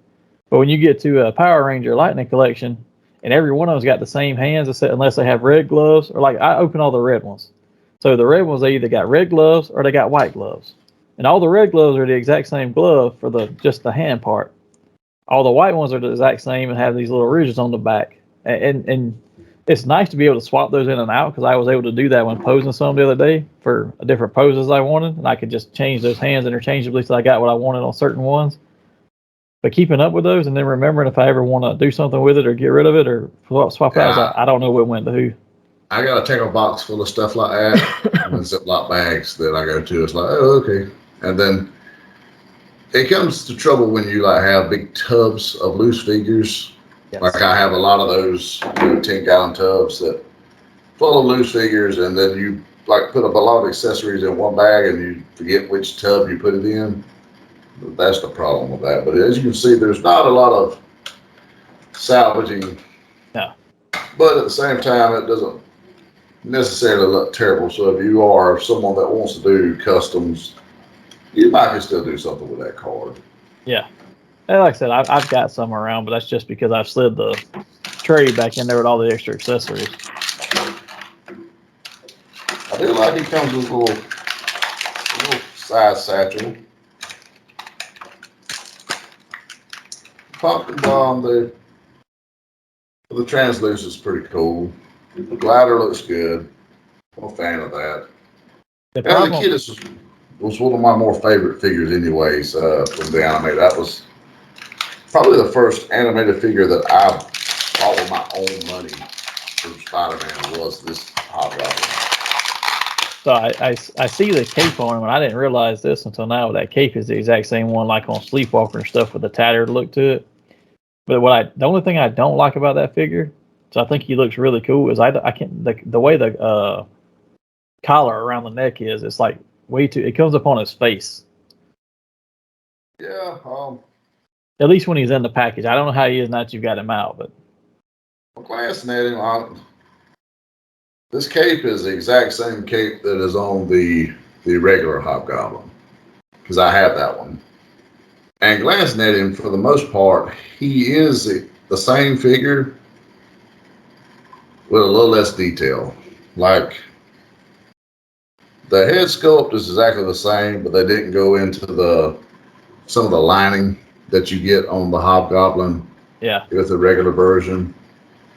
But when you get to a Power Ranger Lightning Collection, and every one of them's got the same hands, unless they have red gloves, or like I open all the red ones. So the red ones, they either got red gloves or they got white gloves. And all the red gloves are the exact same glove for just the hand part. All the white ones are the exact same and have these little ridges on the back. And it's nice to be able to swap those in and out because I was able to do that when posing some the other day for different poses I wanted. And I could just change those hands interchangeably so I got what I wanted on certain ones. But keeping up with those and then remembering if I ever want to do something with it or get rid of it or swap out, I don't know what went to who. I got a tackle box full of stuff like that, and then Ziploc bags that I go to. It's like, oh, okay. And then it comes to trouble when you have big tubs of loose figures. Yes. Like I have a lot of those 10-gallon tubs that full of loose figures, and then you put up a lot of accessories in one bag, and you forget which tub you put it in. That's the problem with that. But as you can see, there's not a lot of salvaging. No. But at the same time, it doesn't necessarily look terrible. So if you are someone that wants to do customs, you might can still do something with that card. Yeah. And like I said, I've got some around, but that's just because I've slid the tray back in there with all the extra accessories. I do like he comes with a little side satchel. Pumpkin bomb, the translucent is pretty cool. The glider looks good. I'm a fan of that. The Kittis was one of my more favorite figures anyways from the anime. That was probably the first animated figure that I bought with my own money from Spider-Man was this Hobgoblin. So I see the cape on him, and I didn't realize this until now. That cape is the exact same one like on Sleepwalker and stuff with the tattered look to it. But the only thing I don't like about that figure, so I think he looks really cool, is I can't the way the collar around the neck is. It's like way too. It comes up on his face. Yeah. At least when he's in the package. I don't know how he is now that you've got him out, but I'm glancing at him. This cape is the exact same cape that is on the regular Hobgoblin, because I have that one. And glancing at him, for the most part, he is the same figure with a little less detail. Like, the head sculpt is exactly the same, but they didn't go into some of the lining that you get on the Hobgoblin with the regular version.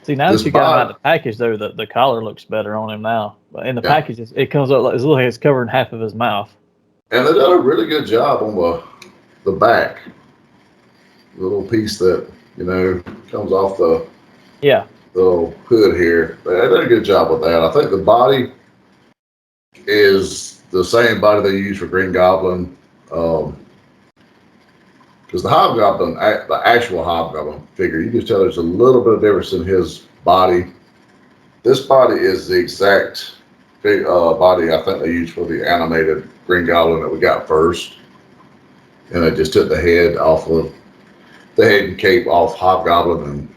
See, now that you got him out of the package, though, the collar looks better on him now. But in the package, it comes up like his little head's covering half of his mouth. And they did a really good job on the back. The little piece that, comes off the little hood here. They did a good job with that. I think the body is the same body they use for Green Goblin. Because the Hobgoblin, the actual Hobgoblin figure, you can tell there's a little bit of difference in his body. This body is the exact body I think they used for the animated Green Goblin that we got first. And they just took the head and cape off Hobgoblin and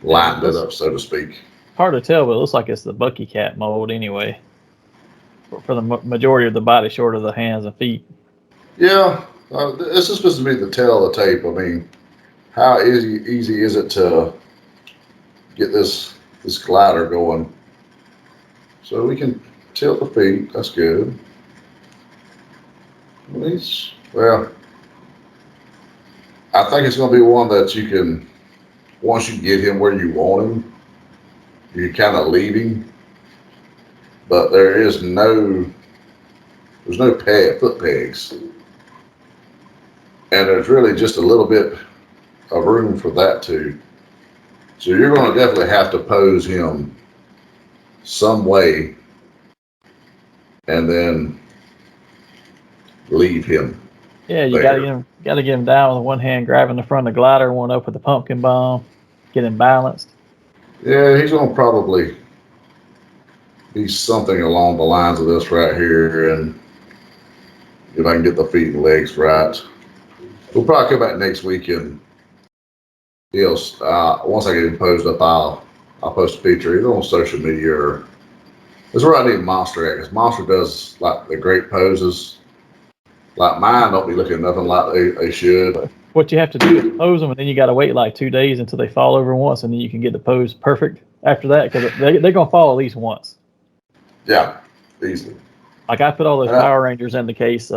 lined it up, so to speak. Hard to tell, but it looks like it's the Bucky Cat mold anyway. For the majority of the body, short of the hands and feet. Yeah. This is supposed to be the tail of the tape. I mean, how easy is it to get this this glider going. So we can tilt the feet. That's good. Well, I think it's going to be one that you can, once you get him where you want him, you kind of leave him. But there's no foot pegs. And there's really just a little bit of room for that too. So you're going to definitely have to pose him some way and then leave him. Yeah, you there. gotta get him down with one hand grabbing the front of the glider, one up with the pumpkin bomb, get him balanced. Yeah, he's going to probably be something along the lines of this right here, and if I can get the feet and legs right. We'll probably come back next week and once I get him posed up, I'll post a picture either on social media or this is where I need Monster at, because Monster does like the great poses. Like mine don't be looking nothing like they should. What you have to do is pose them, and then you got to wait like 2 days until they fall over once, and then you can get the pose perfect after that, because they're gonna fall at least once. Yeah, easily. Like I put all those Power Rangers in the case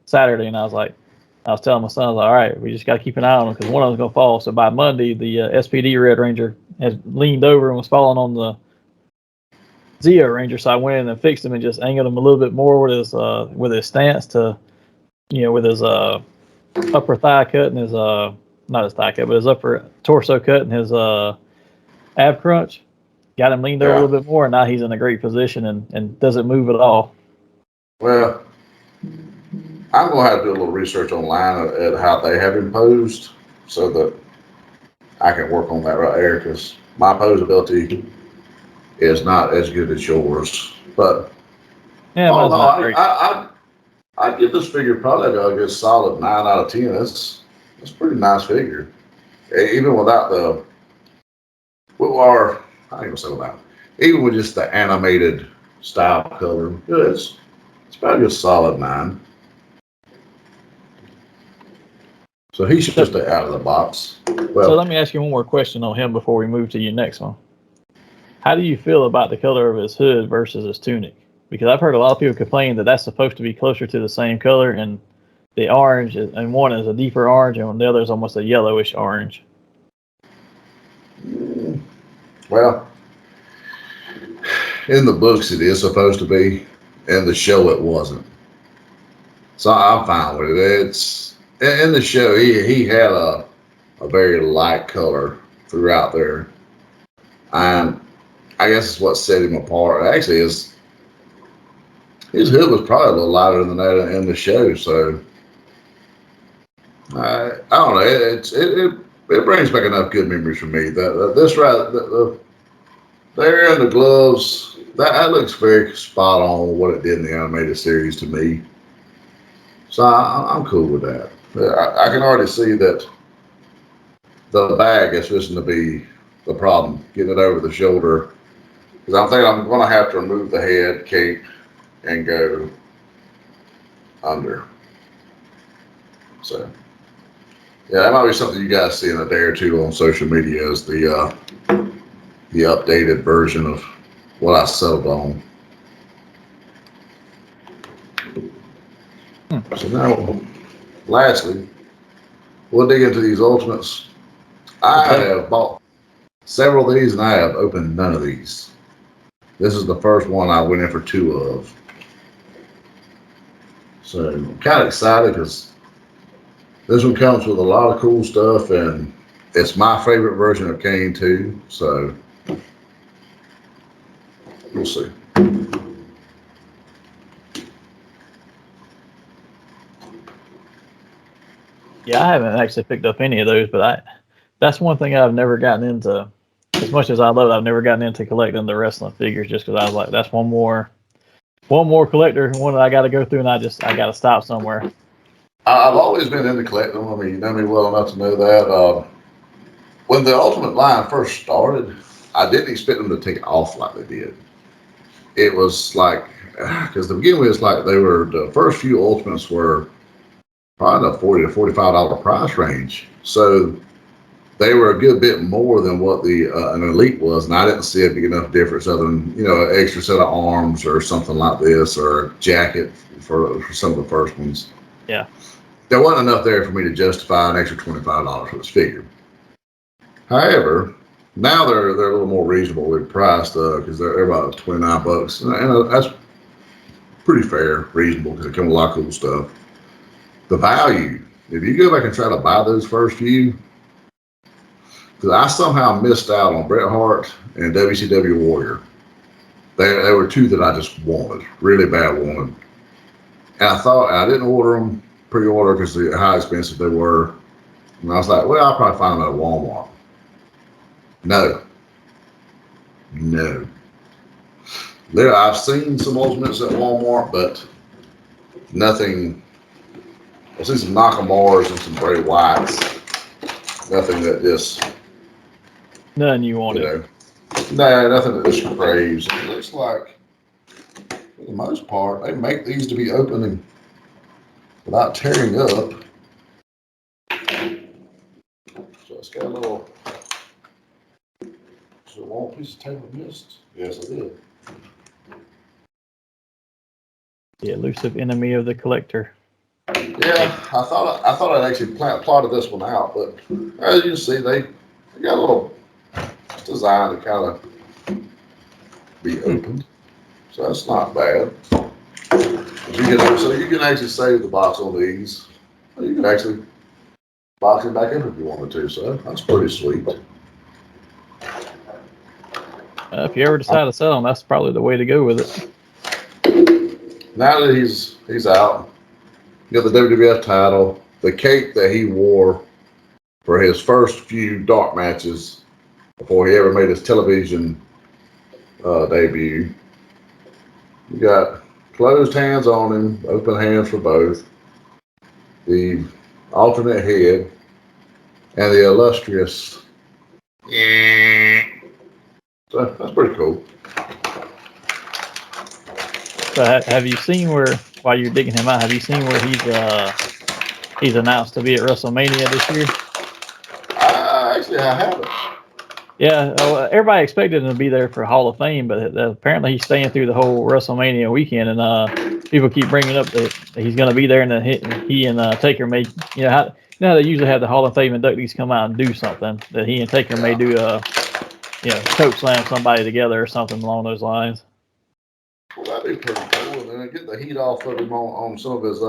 Saturday, and I was telling my son, I was like, all right, we just got to keep an eye on them because one of them's gonna fall. So by Monday, the SPD Red Ranger has leaned over and was falling on the Zeo Ranger, so I went in and fixed him and just angled him a little bit more with his stance to, with his upper thigh cut and his not his thigh cut, but his upper torso cut and his ab crunch. Got him leaned over a little bit more, and now he's in a great position and doesn't move at all. Well, I'm gonna have to do a little research online at how they have him posed so that I can work on that right there, because my pose ability is not as good as yours. But yeah, I'd give this figure probably a good solid 9 out of 10. That's a pretty nice figure, even without the I ain't gonna say without, even with just the animated style color. It's probably a solid 9. So he's just out of the box. Well, so let me ask you one more question on him before we move to your next one. How do you feel about the color of his hood versus his tunic? Because I've heard a lot of people complain that that's supposed to be closer to the same color, and the orange, and one is a deeper orange, and the other is almost a yellowish orange. Well, in the books it is supposed to be, in the show it wasn't. So I'm fine with it. It's in the show he had a very light color throughout there, and I guess it's what set him apart. Actually, his hood was probably a little lighter than that in the show. So I don't know. It brings back enough good memories for me. This right, there and the gloves, that looks very spot on with what it did in the animated series to me. So I'm cool with that. I can already see that the bag is just going to be the problem, getting it over the shoulder. Because I'm thinking I'm going to have to remove the head cape and go under. So, yeah, that might be something you guys see in a day or two on social media, is the updated version of what I settled on. So now, lastly, we'll dig into these ultimates. I have bought several of these, and I have opened none of these. This is the first one I went in for 2 of. So I'm kind of excited because this one comes with a lot of cool stuff, and it's my favorite version of Kane too. So we'll see. Yeah, I haven't actually picked up any of those, but that's one thing I've never gotten into. As much as I love it, I've never gotten into collecting the wrestling figures, just because I was like, that's one more collector, one that I got to go through, and I got to stop somewhere. I've always been into collecting them. I mean, you know me well enough to know that. When the Ultimate line first started, I didn't expect them to take off like they did. It was like, because to begin with, it's like the first few Ultimates were probably the $40 to $45 price range. So they were a good bit more than what an elite was, and I didn't see a big enough difference other than an extra set of arms or something like this, or a jacket for some of the first ones. Yeah, there wasn't enough there for me to justify an extra $25 for this figure. However, now they're a little more reasonably priced because they're about $29, and that's pretty fair, reasonable because they come with a lot of cool stuff. The value, if you go back and try to buy those first few, because I somehow missed out on Bret Hart and WCW Warrior. They were two that I just wanted, really bad wanted. And I didn't order them pre-order because of how expensive they were. And I was like, well, I'll probably find them at Walmart. No. I've seen some Ultimates at Walmart, but nothing. I've seen some Nakamura's and some Bray Whites. Nothing that just. None you wanted. Nothing that just craves. It looks like, for the most part, they make these to be opening without tearing up. So it's got a little. Is it a long piece of tape missed? Yes, it did. The elusive enemy of the collector. Yeah, I thought I'd actually plotted this one out, but as you can see, they got a little design to kind of be opened, so that's not bad. So you can actually save the box on these. You can actually box it back in if you wanted to, so that's pretty sweet. If you ever decide to sell them, that's probably the way to go with it. Now that he's out, you got the WWF title, the cape that he wore for his first few dark matches before he ever made his television debut. You got closed hands on him, open hands for both, the alternate head, and the illustrious. So that's pretty cool. So have you seen while you're digging him out, have you seen where he's announced to be at WrestleMania this year? Actually, I haven't. Yeah, everybody expected him to be there for Hall of Fame, but apparently he's staying through the whole WrestleMania weekend, and people keep bringing up that he's going to be there, and then he and Taker may, how they usually have the Hall of Fame inductees come out and do something, that he and Taker may do choke slam somebody together or something along those lines. Well, that'd be pretty cool, and then get the heat off of him on some of his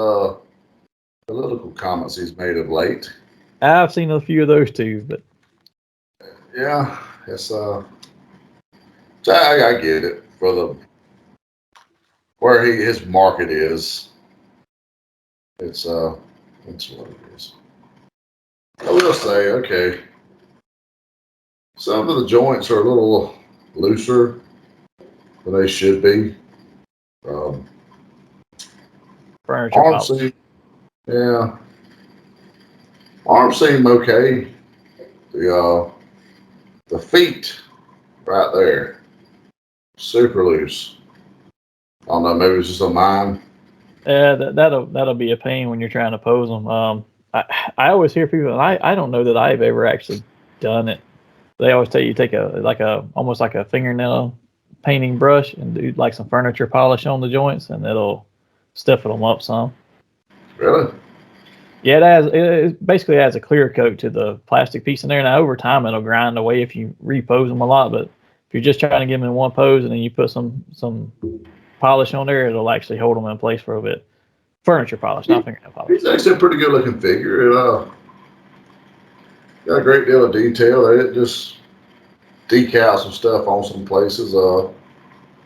political comments he's made of late. I've seen a few of those too, but yeah, it's so I get it for where his market is. It's what it is. I will say, okay, some of the joints are a little looser than they should be. furniture Arms seem, arms seem okay. The feet right there, super loose. I don't know, maybe it's just on mine. Yeah, that'll be a pain when you're trying to pose them. I always hear people, and I don't know that I've ever actually done it. They always tell you take almost like a fingernail painting brush and do like some furniture polish on the joints, and it'll stiffen them up some. Really? Yeah, it basically adds a clear coat to the plastic piece in there. Now over time it'll grind away if you repose them a lot, but if you're just trying to get them in one pose and then you put some polish on there, it'll actually hold them in place for a bit. Furniture polish, not fingernail polish. He's actually a pretty good looking figure. Got a great deal of detail. They didn't just decal some stuff on some places.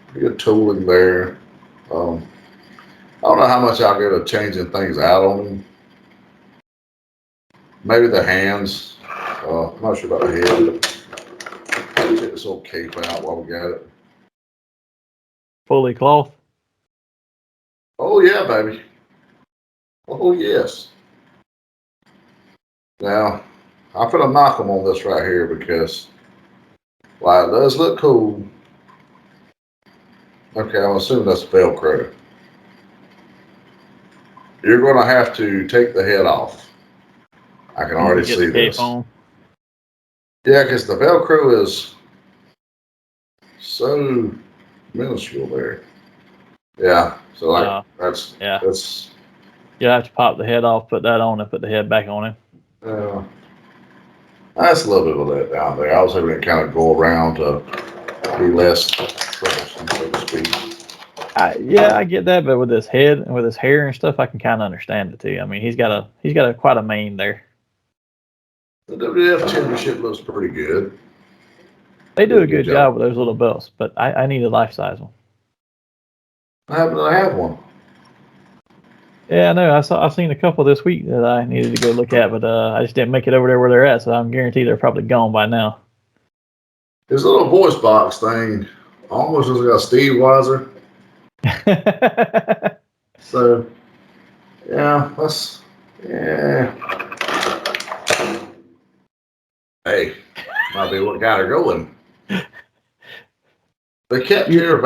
Pretty good tooling there. I don't know how much I'll get of changing things out on him. Maybe the hands. I'm not sure about the head. Let's take this old cape out while we got it. Fully cloth. Oh yeah, baby. Oh yes. Now, I'm gonna knock him on this right here because while it does look cool, okay, I'm assuming that's Velcro. You're gonna have to take the head off. I can already see this. Yeah, because the Velcro is so minuscule there. Yeah, so like that's you have to pop the head off, put that on, and put the head back on him. That's a little bit of a letdown there. I was able to kind of go around to be less troublesome, so to speak. I get that, but with his head and with his hair and stuff, I can kind of understand it too. I mean, he's got quite a mane there. The WWF Championship looks pretty good. They do a good job with those little belts, but I need a life size one. I happen to have one. Yeah, I know. I've seen a couple this week that I needed to go look at, but I just didn't make it over there where they're at, so I'm guaranteed they're probably gone by now. This little voice box thing almost looks like a Steve Weiser. So, yeah. Hey, might be what got her going. They kept your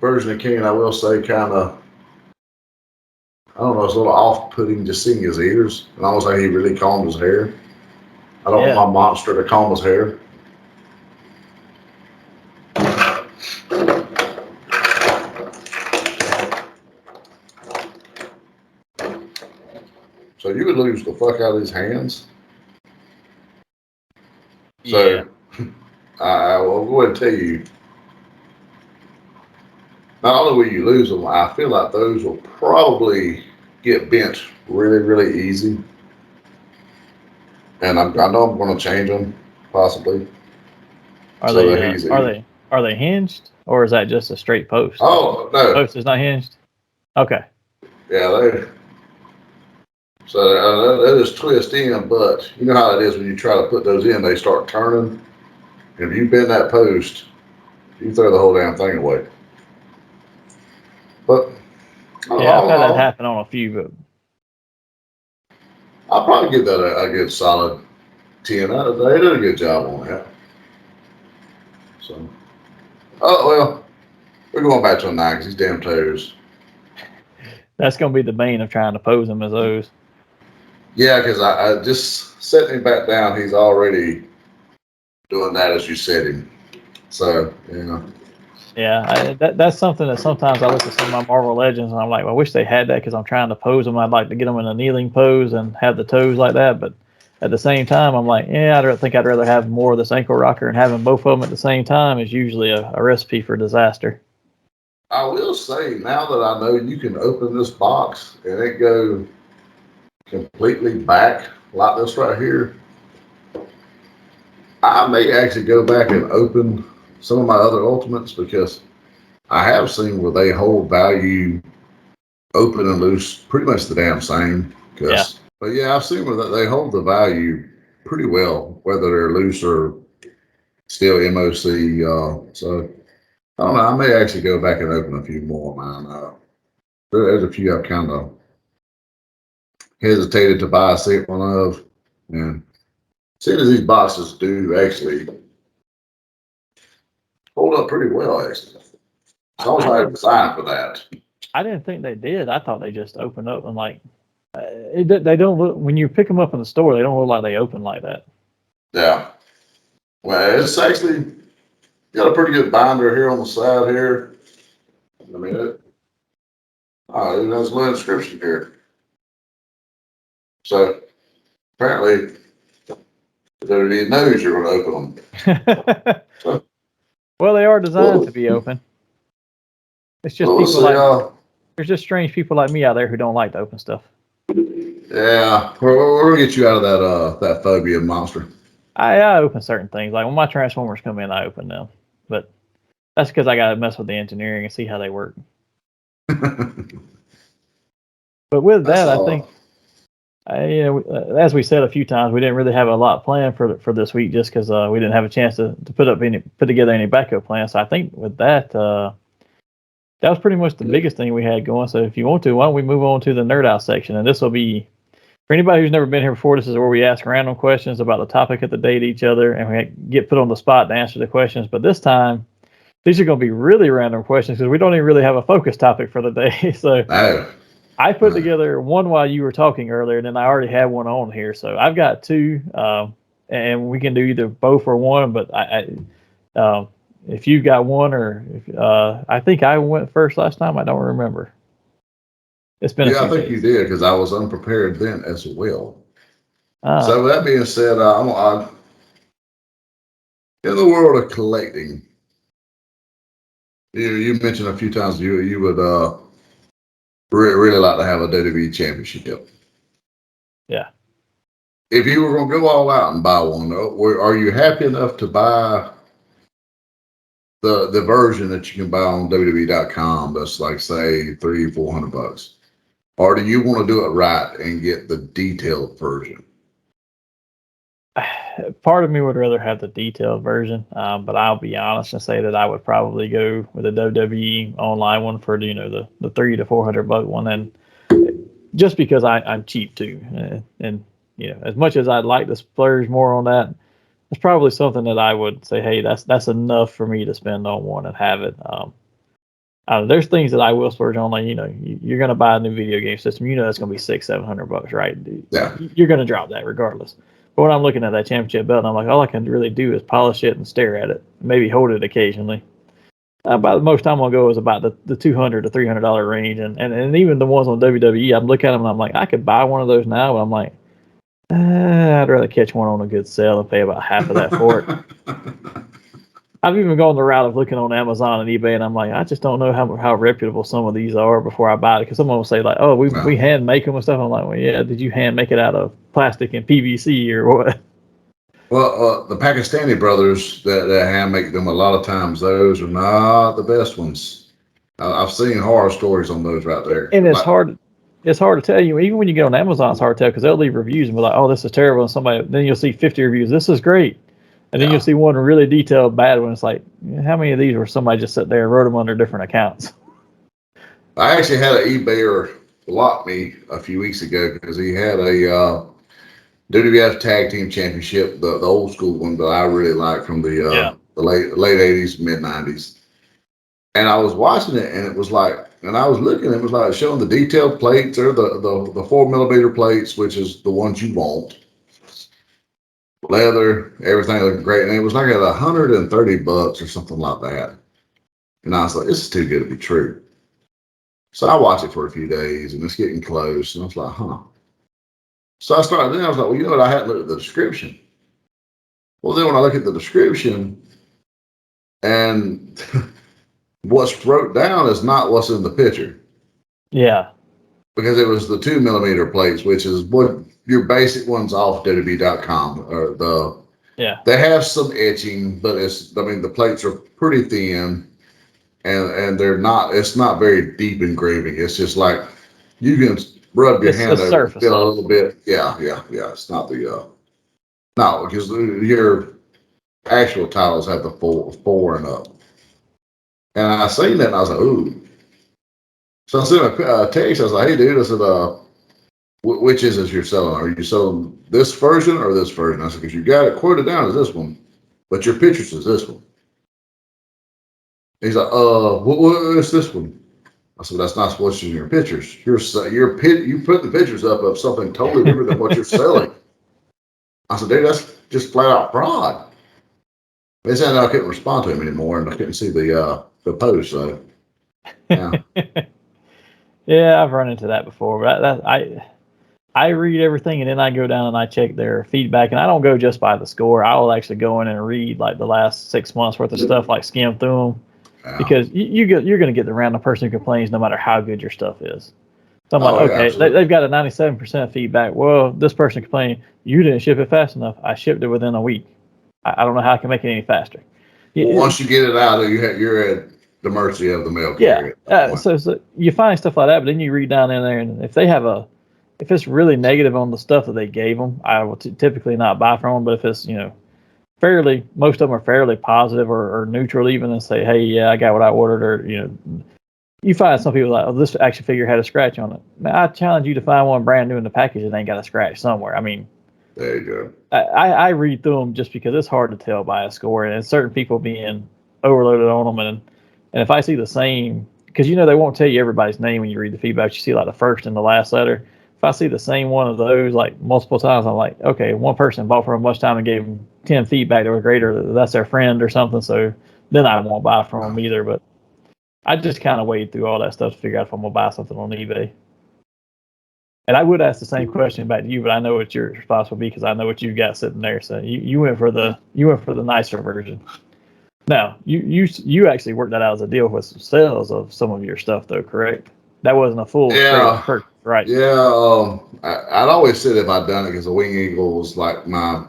version of King, I will say, kind of, I don't know, it's a little off-putting just seeing his ears. And almost like he really combed his hair. I don't want my monster to comb his hair. So you would lose the fuck out of his hands. So I will go ahead and tell you, not only will you lose them, I feel like those will probably get bent really, really easy. And I know I'm going to change them, possibly. Are they hinged, or is that just a straight post? Oh, no. Post is not hinged? Okay. Yeah, so they just twist in, but you know how it is when you try to put those in, they start turning. If you bend that post, you throw the whole damn thing away. But I've had that happen on a few, but I'll probably give that a good solid 10. They did a good job on that. So, well, we're going back to a 9 because these damn toes. That's going to be the bane of trying to pose him as those. Yeah, because I just setting him back down, he's already doing that as you set him. So, Yeah, that's something that sometimes I look at some of my Marvel Legends and I'm like, well, I wish they had that because I'm trying to pose them. I'd like to get them in a kneeling pose and have the toes like that. But at the same time, I'm like, I think I'd rather have more of this ankle rocker, and having both of them at the same time is usually a recipe for disaster. I will say, now that I know you can open this box and it go completely back like this right here, I may actually go back and open some of my other ultimates, because I have seen where they hold value open and loose pretty much the damn same. But yeah, I've seen where they hold the value pretty well, whether they're loose or still MOC. So I don't know. I may actually go back and open a few more of mine. There's a few I've kind of hesitated to buy a set one of, and seeing as these boxes do actually hold up pretty well, actually. It's almost like designed for that. I didn't think they did. I thought they just opened up and like they don't look, when you pick them up in the store, they don't look like they open like that. Yeah. Well, it's actually got a pretty good binder here on the side here. I mean, it has a little inscription here. So apparently, everybody knows you're going to open them. So, well, they are designed to be open. It's just there's just strange people like me out there who don't like to open stuff. Yeah, we're gonna get you out of that phobia monster. I open certain things. Like when my Transformers come in, I open them. But that's because I got to mess with the engineering and see how they work. But with that, I think, as we said a few times, we didn't really have a lot planned for this week, just because we didn't have a chance to put together any backup plans. So I think with that, that was pretty much the biggest thing we had going. So if you want to, why don't we move on to the Nerd Out section? And this will be, for anybody who's never been here before, this is where we ask random questions about the topic of the day to each other, and we get put on the spot to answer the questions. But this time, these are going to be really random questions because we don't even really have a focus topic for the day. So I put together one while you were talking earlier, and then I already had one on here. So I've got two. and we can do either both or one. But if you got one, or I think I went first last time. I don't remember. It's been a few I think days. you did because I was unprepared then as well. Ah. So with that being said, I'm in the world of collecting. You mentioned a few times you would really like to have a WWE championship. Yeah. If you were going to go all out and buy one, are you happy enough to buy the version that you can buy on WWE.com that's like, say, $300-$400? Or do you want to do it right and get the detailed version? Part of me would rather have the detailed version, but I'll be honest and say that I would probably go with the WWE online one for the $300 to $400 one, and just because I'm cheap too, and as much as I'd like to splurge more on that, it's probably something that I would say, hey, that's enough for me to spend on one and have it. There's things that I will splurge on, like you're going to buy a new video game system, that's going to be $600-$700, right? Yeah, you're going to drop that regardless. But when I'm looking at that championship belt, and I'm like, all I can really do is polish it and stare at it, maybe hold it occasionally. About the most time I'll go is about the $200 to $300 range, and even the ones on WWE, I'm looking at them and I'm like, I could buy one of those now, but I'm like, I'd rather catch one on a good sale and pay about half of that for it. I've even gone the route of looking on Amazon and eBay, and I'm like, I just don't know how reputable some of these are before I buy it. Because someone will say like, oh, we hand make them and stuff. I'm like, well, yeah, did you hand make it out of plastic and PVC or what? Well, the Pakistani brothers that hand make them, a lot of times those are not the best ones. I've seen horror stories on those right there. And it's hard to tell you. Even when you get on Amazon, it's hard to tell because they'll leave reviews and be like, oh, this is terrible. And then you'll see 50 reviews. This is great. And then you'll see one really detailed bad one. It's like, how many of these were somebody just sat there and wrote them under different accounts? I actually had an eBayer block me a few weeks ago because he had a Wwf Tag Team Championship, the old school one that I really like from the late 80s, mid 90s. And I was watching it, and it was like, and I was looking, it was like showing the detailed plates or the 4mm plates, which is the ones you want. Leather, everything looked great, and it was like at $130 or something like that. And I was like, this is too good to be true. So I watched it for a few days, and it's getting close, and I was like, huh. So I started, then I was like, well, you know what? I hadn't looked at the description. Well, then when I look at the description, and what's wrote down is not what's in the picture. Yeah. Because it was the 2mm plates, which is what your basic ones off WWE.com or they have some etching, but the plates are pretty thin and it's not very deep engraving. It's just like you can rub your hand over and feel a little bit. Yeah. It's not no, because your actual titles have the four and up. And I seen that and I was like, ooh. So I sent a text. I was like, hey, dude, I said, which is it you're selling? Are you selling this version or this version? I said, because you got it quoted down as this one, but your pictures is this one. He's like, what is this one? I said, that's not what's in your pictures. You put the pictures up of something totally different than what you're selling. I said, dude, that's just flat out fraud. They said I couldn't respond to him anymore, and I couldn't see the post. So, yeah. Yeah, I've run into that before. But I read everything, and then I go down and I check their feedback, and I don't go just by the score. I will actually go in and read like the last 6 months worth of stuff, like skim through them, because you're going to get the random person who complains no matter how good your stuff is. So I'm like, okay, they've got a 97% feedback. Well, this person complained, you didn't ship it fast enough. I shipped it within a week. I don't know how I can make it any faster. Well, once you get it out, you're at the mercy of the mail carrier. So you find stuff like that, but then you read down in there, and if it's really negative on the stuff that they gave them, I will typically not buy from them. But if it's most of them are fairly positive or neutral even, and say, hey, yeah, I got what I ordered, or you find some people like, oh, this action figure had a scratch on it. Man, I challenge you to find one brand new in the package that ain't got a scratch somewhere. I mean, there you go. I read through them just because it's hard to tell by a score, and certain people being overloaded on them, and if I see the same, because they won't tell you everybody's name when you read the feedback. You see like the first and the last letter. if I see the same one of those like multiple times, I'm like, okay, one person bought for a bunch of time and gave them 10 feedback that were greater. That's their friend or something. So then I won't buy from them either. But I just kind of wade through all that stuff to figure out if I'm gonna buy something on eBay. And I would ask the same question back to you, but I know what your response will be because I know what you've got sitting there. So you went for the nicer version. Now you actually worked that out as a deal with some sales of some of your stuff though, correct? That wasn't a full straight up purchase, right? Yeah. I'd always said if I'd done it because the Wing Eagle was like my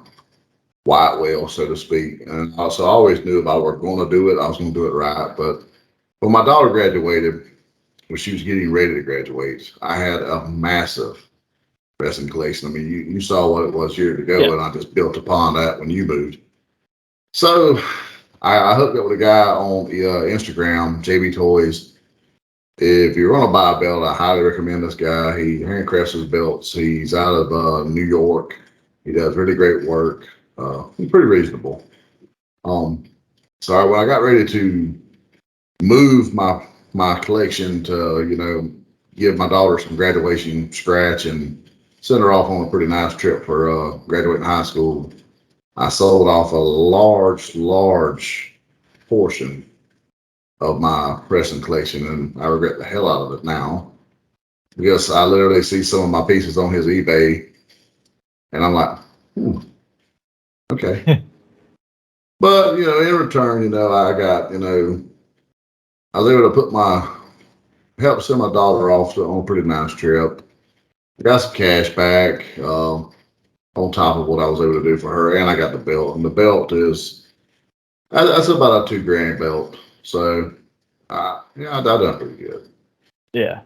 white whale, so to speak. And also I always knew if I were going to do it, I was going to do it right. But when my daughter graduated, when she was getting ready to graduate, I had a massive wrestling collection. I mean, you saw what it was years ago, and I just built upon that when you moved. So I hooked up with a guy on Instagram, JB Toys. If you're going to buy a belt, I highly recommend this guy. He handcrafts his belts. He's out of New York. He does really great work. He's pretty reasonable. So when I got ready to move my collection to give my daughter some graduation scratch and send her off on a pretty nice trip for graduating high school, I sold off a large portion of my wrestling collection, and I regret the hell out of it now because I literally see some of my pieces on his eBay, and I'm like, okay. But in return, I got I was able to help send my daughter off on a pretty nice trip. I got some cash back on top of what I was able to do for her, and I got the belt. And the belt that's about a $2,000 belt. So, I done pretty good. Yeah.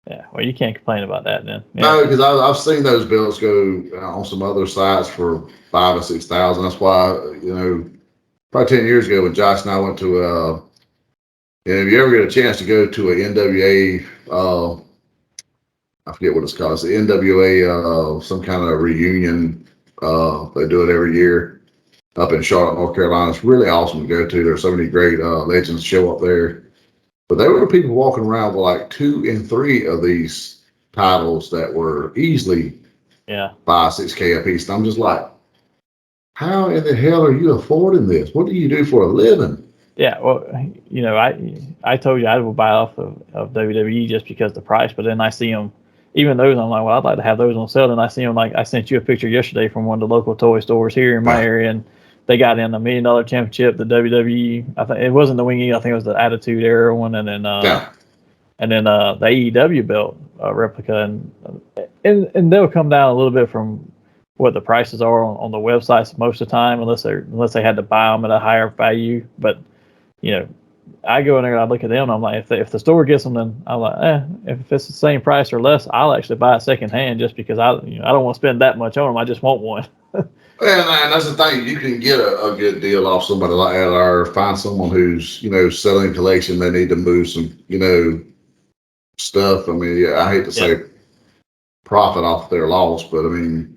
Yeah. Well, you can't complain about that then. Yeah. No, because I've seen those belts go on some other sites for $5,000 or $6,000. That's why probably 10 years ago when Josh and I went to if you ever get a chance to go to a NWA, I forget what it's called. It's the NWA, some kind of reunion. They do it every year up in Charlotte, North Carolina. It's really awesome to go to. There's so many great legends show up there. But there were people walking around with like 2 and 3 of these titles that were easily $5, $6K a piece. And I'm just like, how in the hell are you affording this? What do you do for a living? Yeah, well, I told you I would buy off of WWE just because the price, but then I see them, even those, I'm like, well, I'd like to have those on sale. And I see them, like, I sent you a picture yesterday from one of the local toy stores here in my area, and they got in the $1 Million Championship, the WWE. I think it wasn't the Wing Eagle, I think it was the Attitude Era one, and then the AEW belt replica, and they'll come down a little bit from what the prices are on the websites most of the time, unless they had to buy them at a higher value, but. I go in there and I look at them and I'm like, if the store gets them, then I'm like, if it's the same price or less, I'll actually buy it secondhand just because I don't want to spend that much on them. I just want one. And that's the thing. You can get a good deal off somebody like that, or find someone who's selling collection. They need to move some stuff. I mean, I hate to say profit off their loss, but I mean,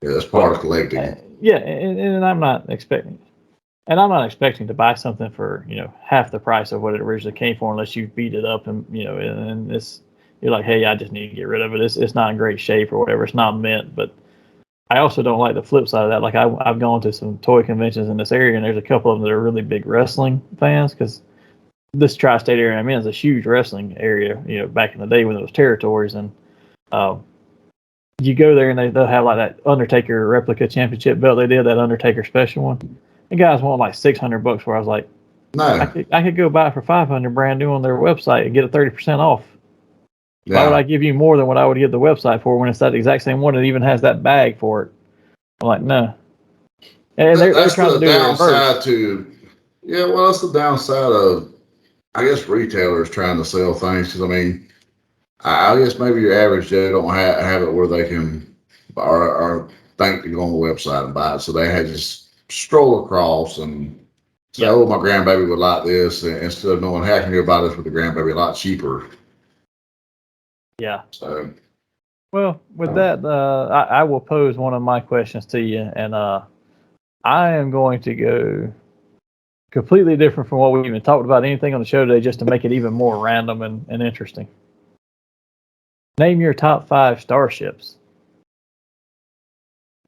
that's part of collecting. And I'm not expecting. And I'm not expecting to buy something for half the price of what it originally came for, unless you beat it up and and it's you're like, hey, I just need to get rid of it. It's not in great shape or whatever. It's not mint. But I also don't like the flip side of that. Like I've gone to some toy conventions in this area, and there's a couple of them that are really big wrestling fans because this tri-state area I'm in is a huge wrestling area. Back in the day when it was territories, and you go there and they'll have like that Undertaker replica championship belt they did, that Undertaker special one. The guys want like $600, where I was like, no, I could go buy it for $500 brand new on their website and get it 30% off. Why would I give you more than what I would give the website for when it's that exact same one that even has that bag for it? I'm like, no. And they're trying to do the reverse. That's the downside of, I guess, retailers trying to sell things. Because I mean, I guess maybe your average Joe don't have it where they can or think to go on the website and buy it, so they had just stroll across and say, oh, my grandbaby would like this, instead of knowing how can you buy this with the grandbaby a lot cheaper. Yeah. So, well, with that, I will pose one of my questions to you, and I am going to go completely different from what we even talked about anything on the show today, just to make it even more random and interesting. Name your top 5 starships.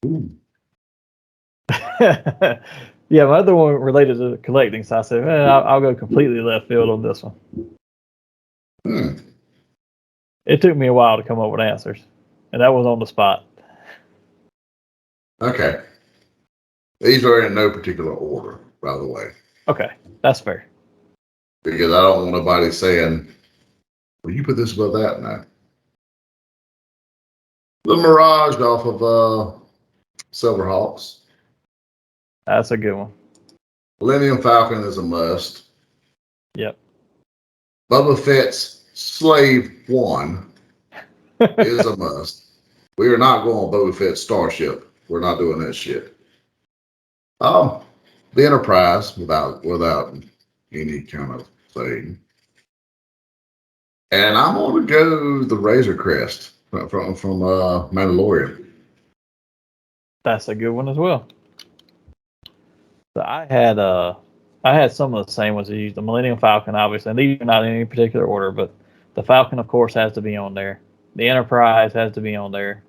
Ooh. Yeah, my other one related to collecting, so I said, I'll go completely left field on this one. It took me a while to come up with answers, and that was on the spot. Okay. These are in no particular order, by the way. Okay, that's fair. Because I don't want nobody saying, well, you put this above that now. The Mirage off of Silverhawks. That's a good one. Millennium Falcon is a must. Yep. Boba Fett's Slave 1 is a must. We are not going Boba Fett's Starship. We're not doing that shit. The Enterprise, without any kind of thing. And I'm going to go the Razor Crest from Mandalorian. That's a good one as well. So I had some of the same ones. I used the Millennium Falcon, obviously, and these are not in any particular order, but the Falcon, of course, has to be on there. The Enterprise has to be on there.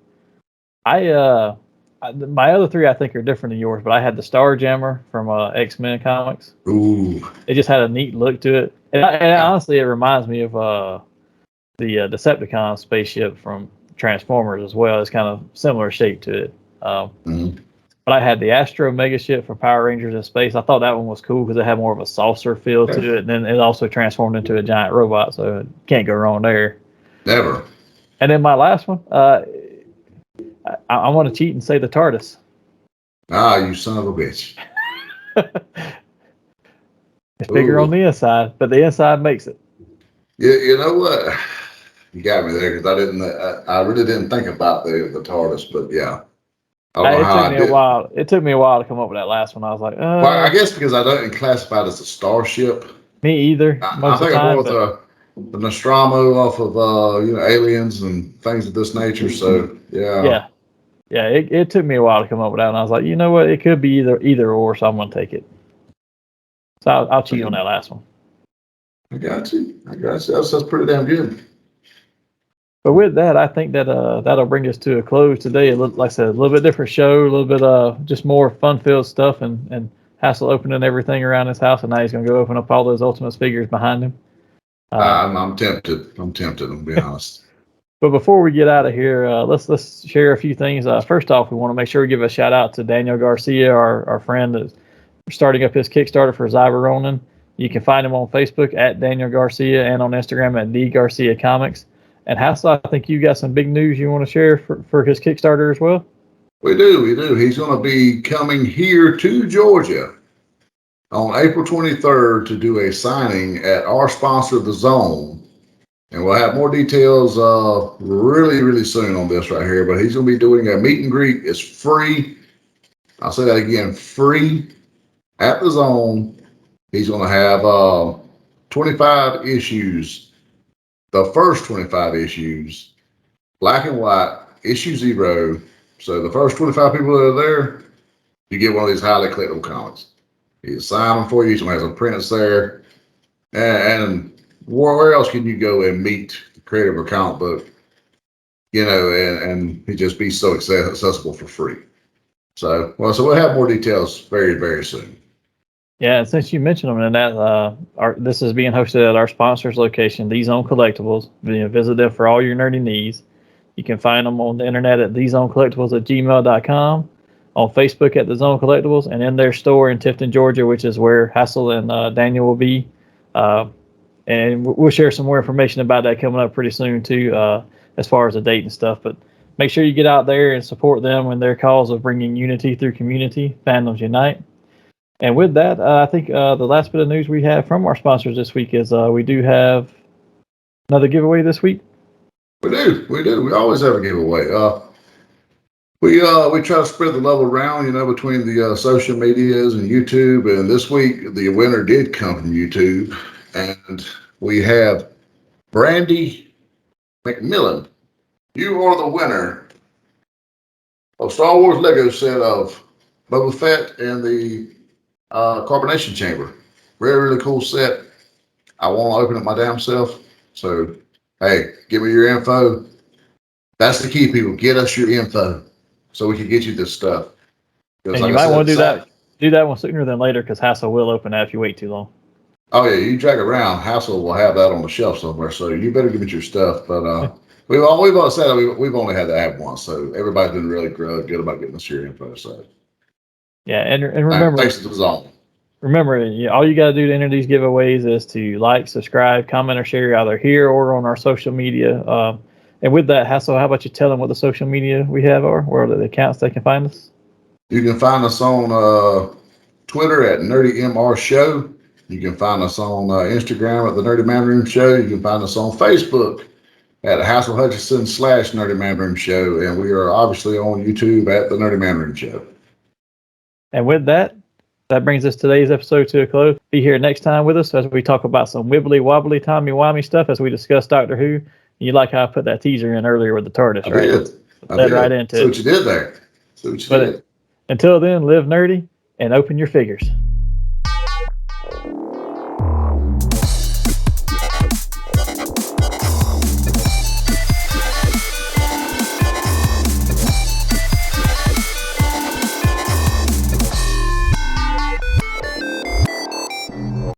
My other 3 I think are different than yours, but I had the Starjammer from X-Men comics. Ooh. It just had a neat look to it, and honestly, it reminds me of the Decepticon spaceship from Transformers as well. It's kind of similar shape to it. But I had the Astro Mega ship for Power Rangers in Space. I thought that one was cool because it had more of a saucer feel to it, and then it also transformed into a giant robot, so can't go wrong there. Never. And then my last one, I want to cheat and say the Tardis. Ah, you son of a bitch. It's bigger on the inside, but the inside makes it. Yeah, you know what? You got me there because I really didn't think about the TARDIS, but yeah. It took me a while to come up with that last one. I was like, well, I guess because I don't classify it as a starship. Me either. I think I'm more with the Nostromo off of aliens and things of this nature. So yeah. Yeah. It took me a while to come up with that, and I was like, you know what? It could be either or, so I'm gonna take it. So I'll cheat on that last one. I got you. That's pretty damn good. But with that, I think that that'll bring us to a close today. Like I said, a little bit different show, a little bit just more fun-filled stuff, and Hassel opening everything around his house, and now he's gonna go open up all those Ultimates figures behind him. I'm tempted. To be honest. But before we get out of here, let's share a few things. First off, we want to make sure we give a shout out to Daniel Garcia, our friend that's starting up his Kickstarter for Xyber Ronin. You can find him on Facebook at Daniel Garcia and on Instagram at D Garcia Comics. And Hassel, I think you got some big news you want to share for his Kickstarter as well? We do. He's going to be coming here to Georgia on April 23rd to do a signing at our sponsor, The Zone. And we'll have more details really, really soon on this right here. But he's going to be doing a meet and greet. It's free. I'll say that again, free at The Zone. He's going to have 25 issues. The first 25 issues, black and white, issue 0. So the first 25 people that are there, you get one of these highly collectible comics. He'll sign them for you. He's going to have some prints there. And where else can you go and meet the creator of a comic book? And he just be so accessible for free. So we'll have more details very, very soon. Yeah, and since you mentioned them, and that this is being hosted at our sponsor's location, The Zone Collectibles. Visit them for all your nerdy needs. You can find them on the internet at thezonecollectibles@gmail.com, on Facebook at The Zone Collectibles, and in their store in Tifton, Georgia, which is where Hassel and Daniel will be. And we'll share some more information about that coming up pretty soon too, as far as the date and stuff. But make sure you get out there and support them in their cause of bringing unity through community. Fandoms unite. And with that, I think the last bit of news we have from our sponsors this week is we do have another giveaway this week. We do. We always have a giveaway. We try to spread the love around, between the social medias and YouTube. And this week, the winner did come from YouTube. And we have Brandy McMillan. You are the winner of Star Wars Lego set of Boba Fett and the carbonation chamber. Really, really cool set. I want to open it my damn self. So, hey, give me your info. That's the key, people. Get us your info so we can get you this stuff. And you might want to do that one sooner than later because Hassel will open that if you wait too long. Oh yeah, you drag it around. Hassel will have that on the shelf somewhere, so you better give it your stuff. But we've always said we've only had to have one, so everybody's been really good about getting us your info. So yeah, and remember, thanks to the zone. Remember, all you got to do to enter these giveaways is to like, subscribe, comment, or share either here or on our social media. And with that, Hassel, how about you tell them what the social media we have are, where are the accounts they can find us? You can find us on Twitter at NerdyMR Show. You can find us on Instagram at the Nerdy Manroom Show. You can find us on Facebook at Hassel Hutchinson /Nerdy Manroom Show. And we are obviously on YouTube at the Nerdy Manroom Show. And with that brings us today's episode to a close. Be here next time with us as we talk about some wibbly wobbly, timey wimey stuff as we discuss Doctor Who. You like how I put that teaser in earlier with the Tardis, right? I did. Right into it. What you did there. Until then, live nerdy and open your figures.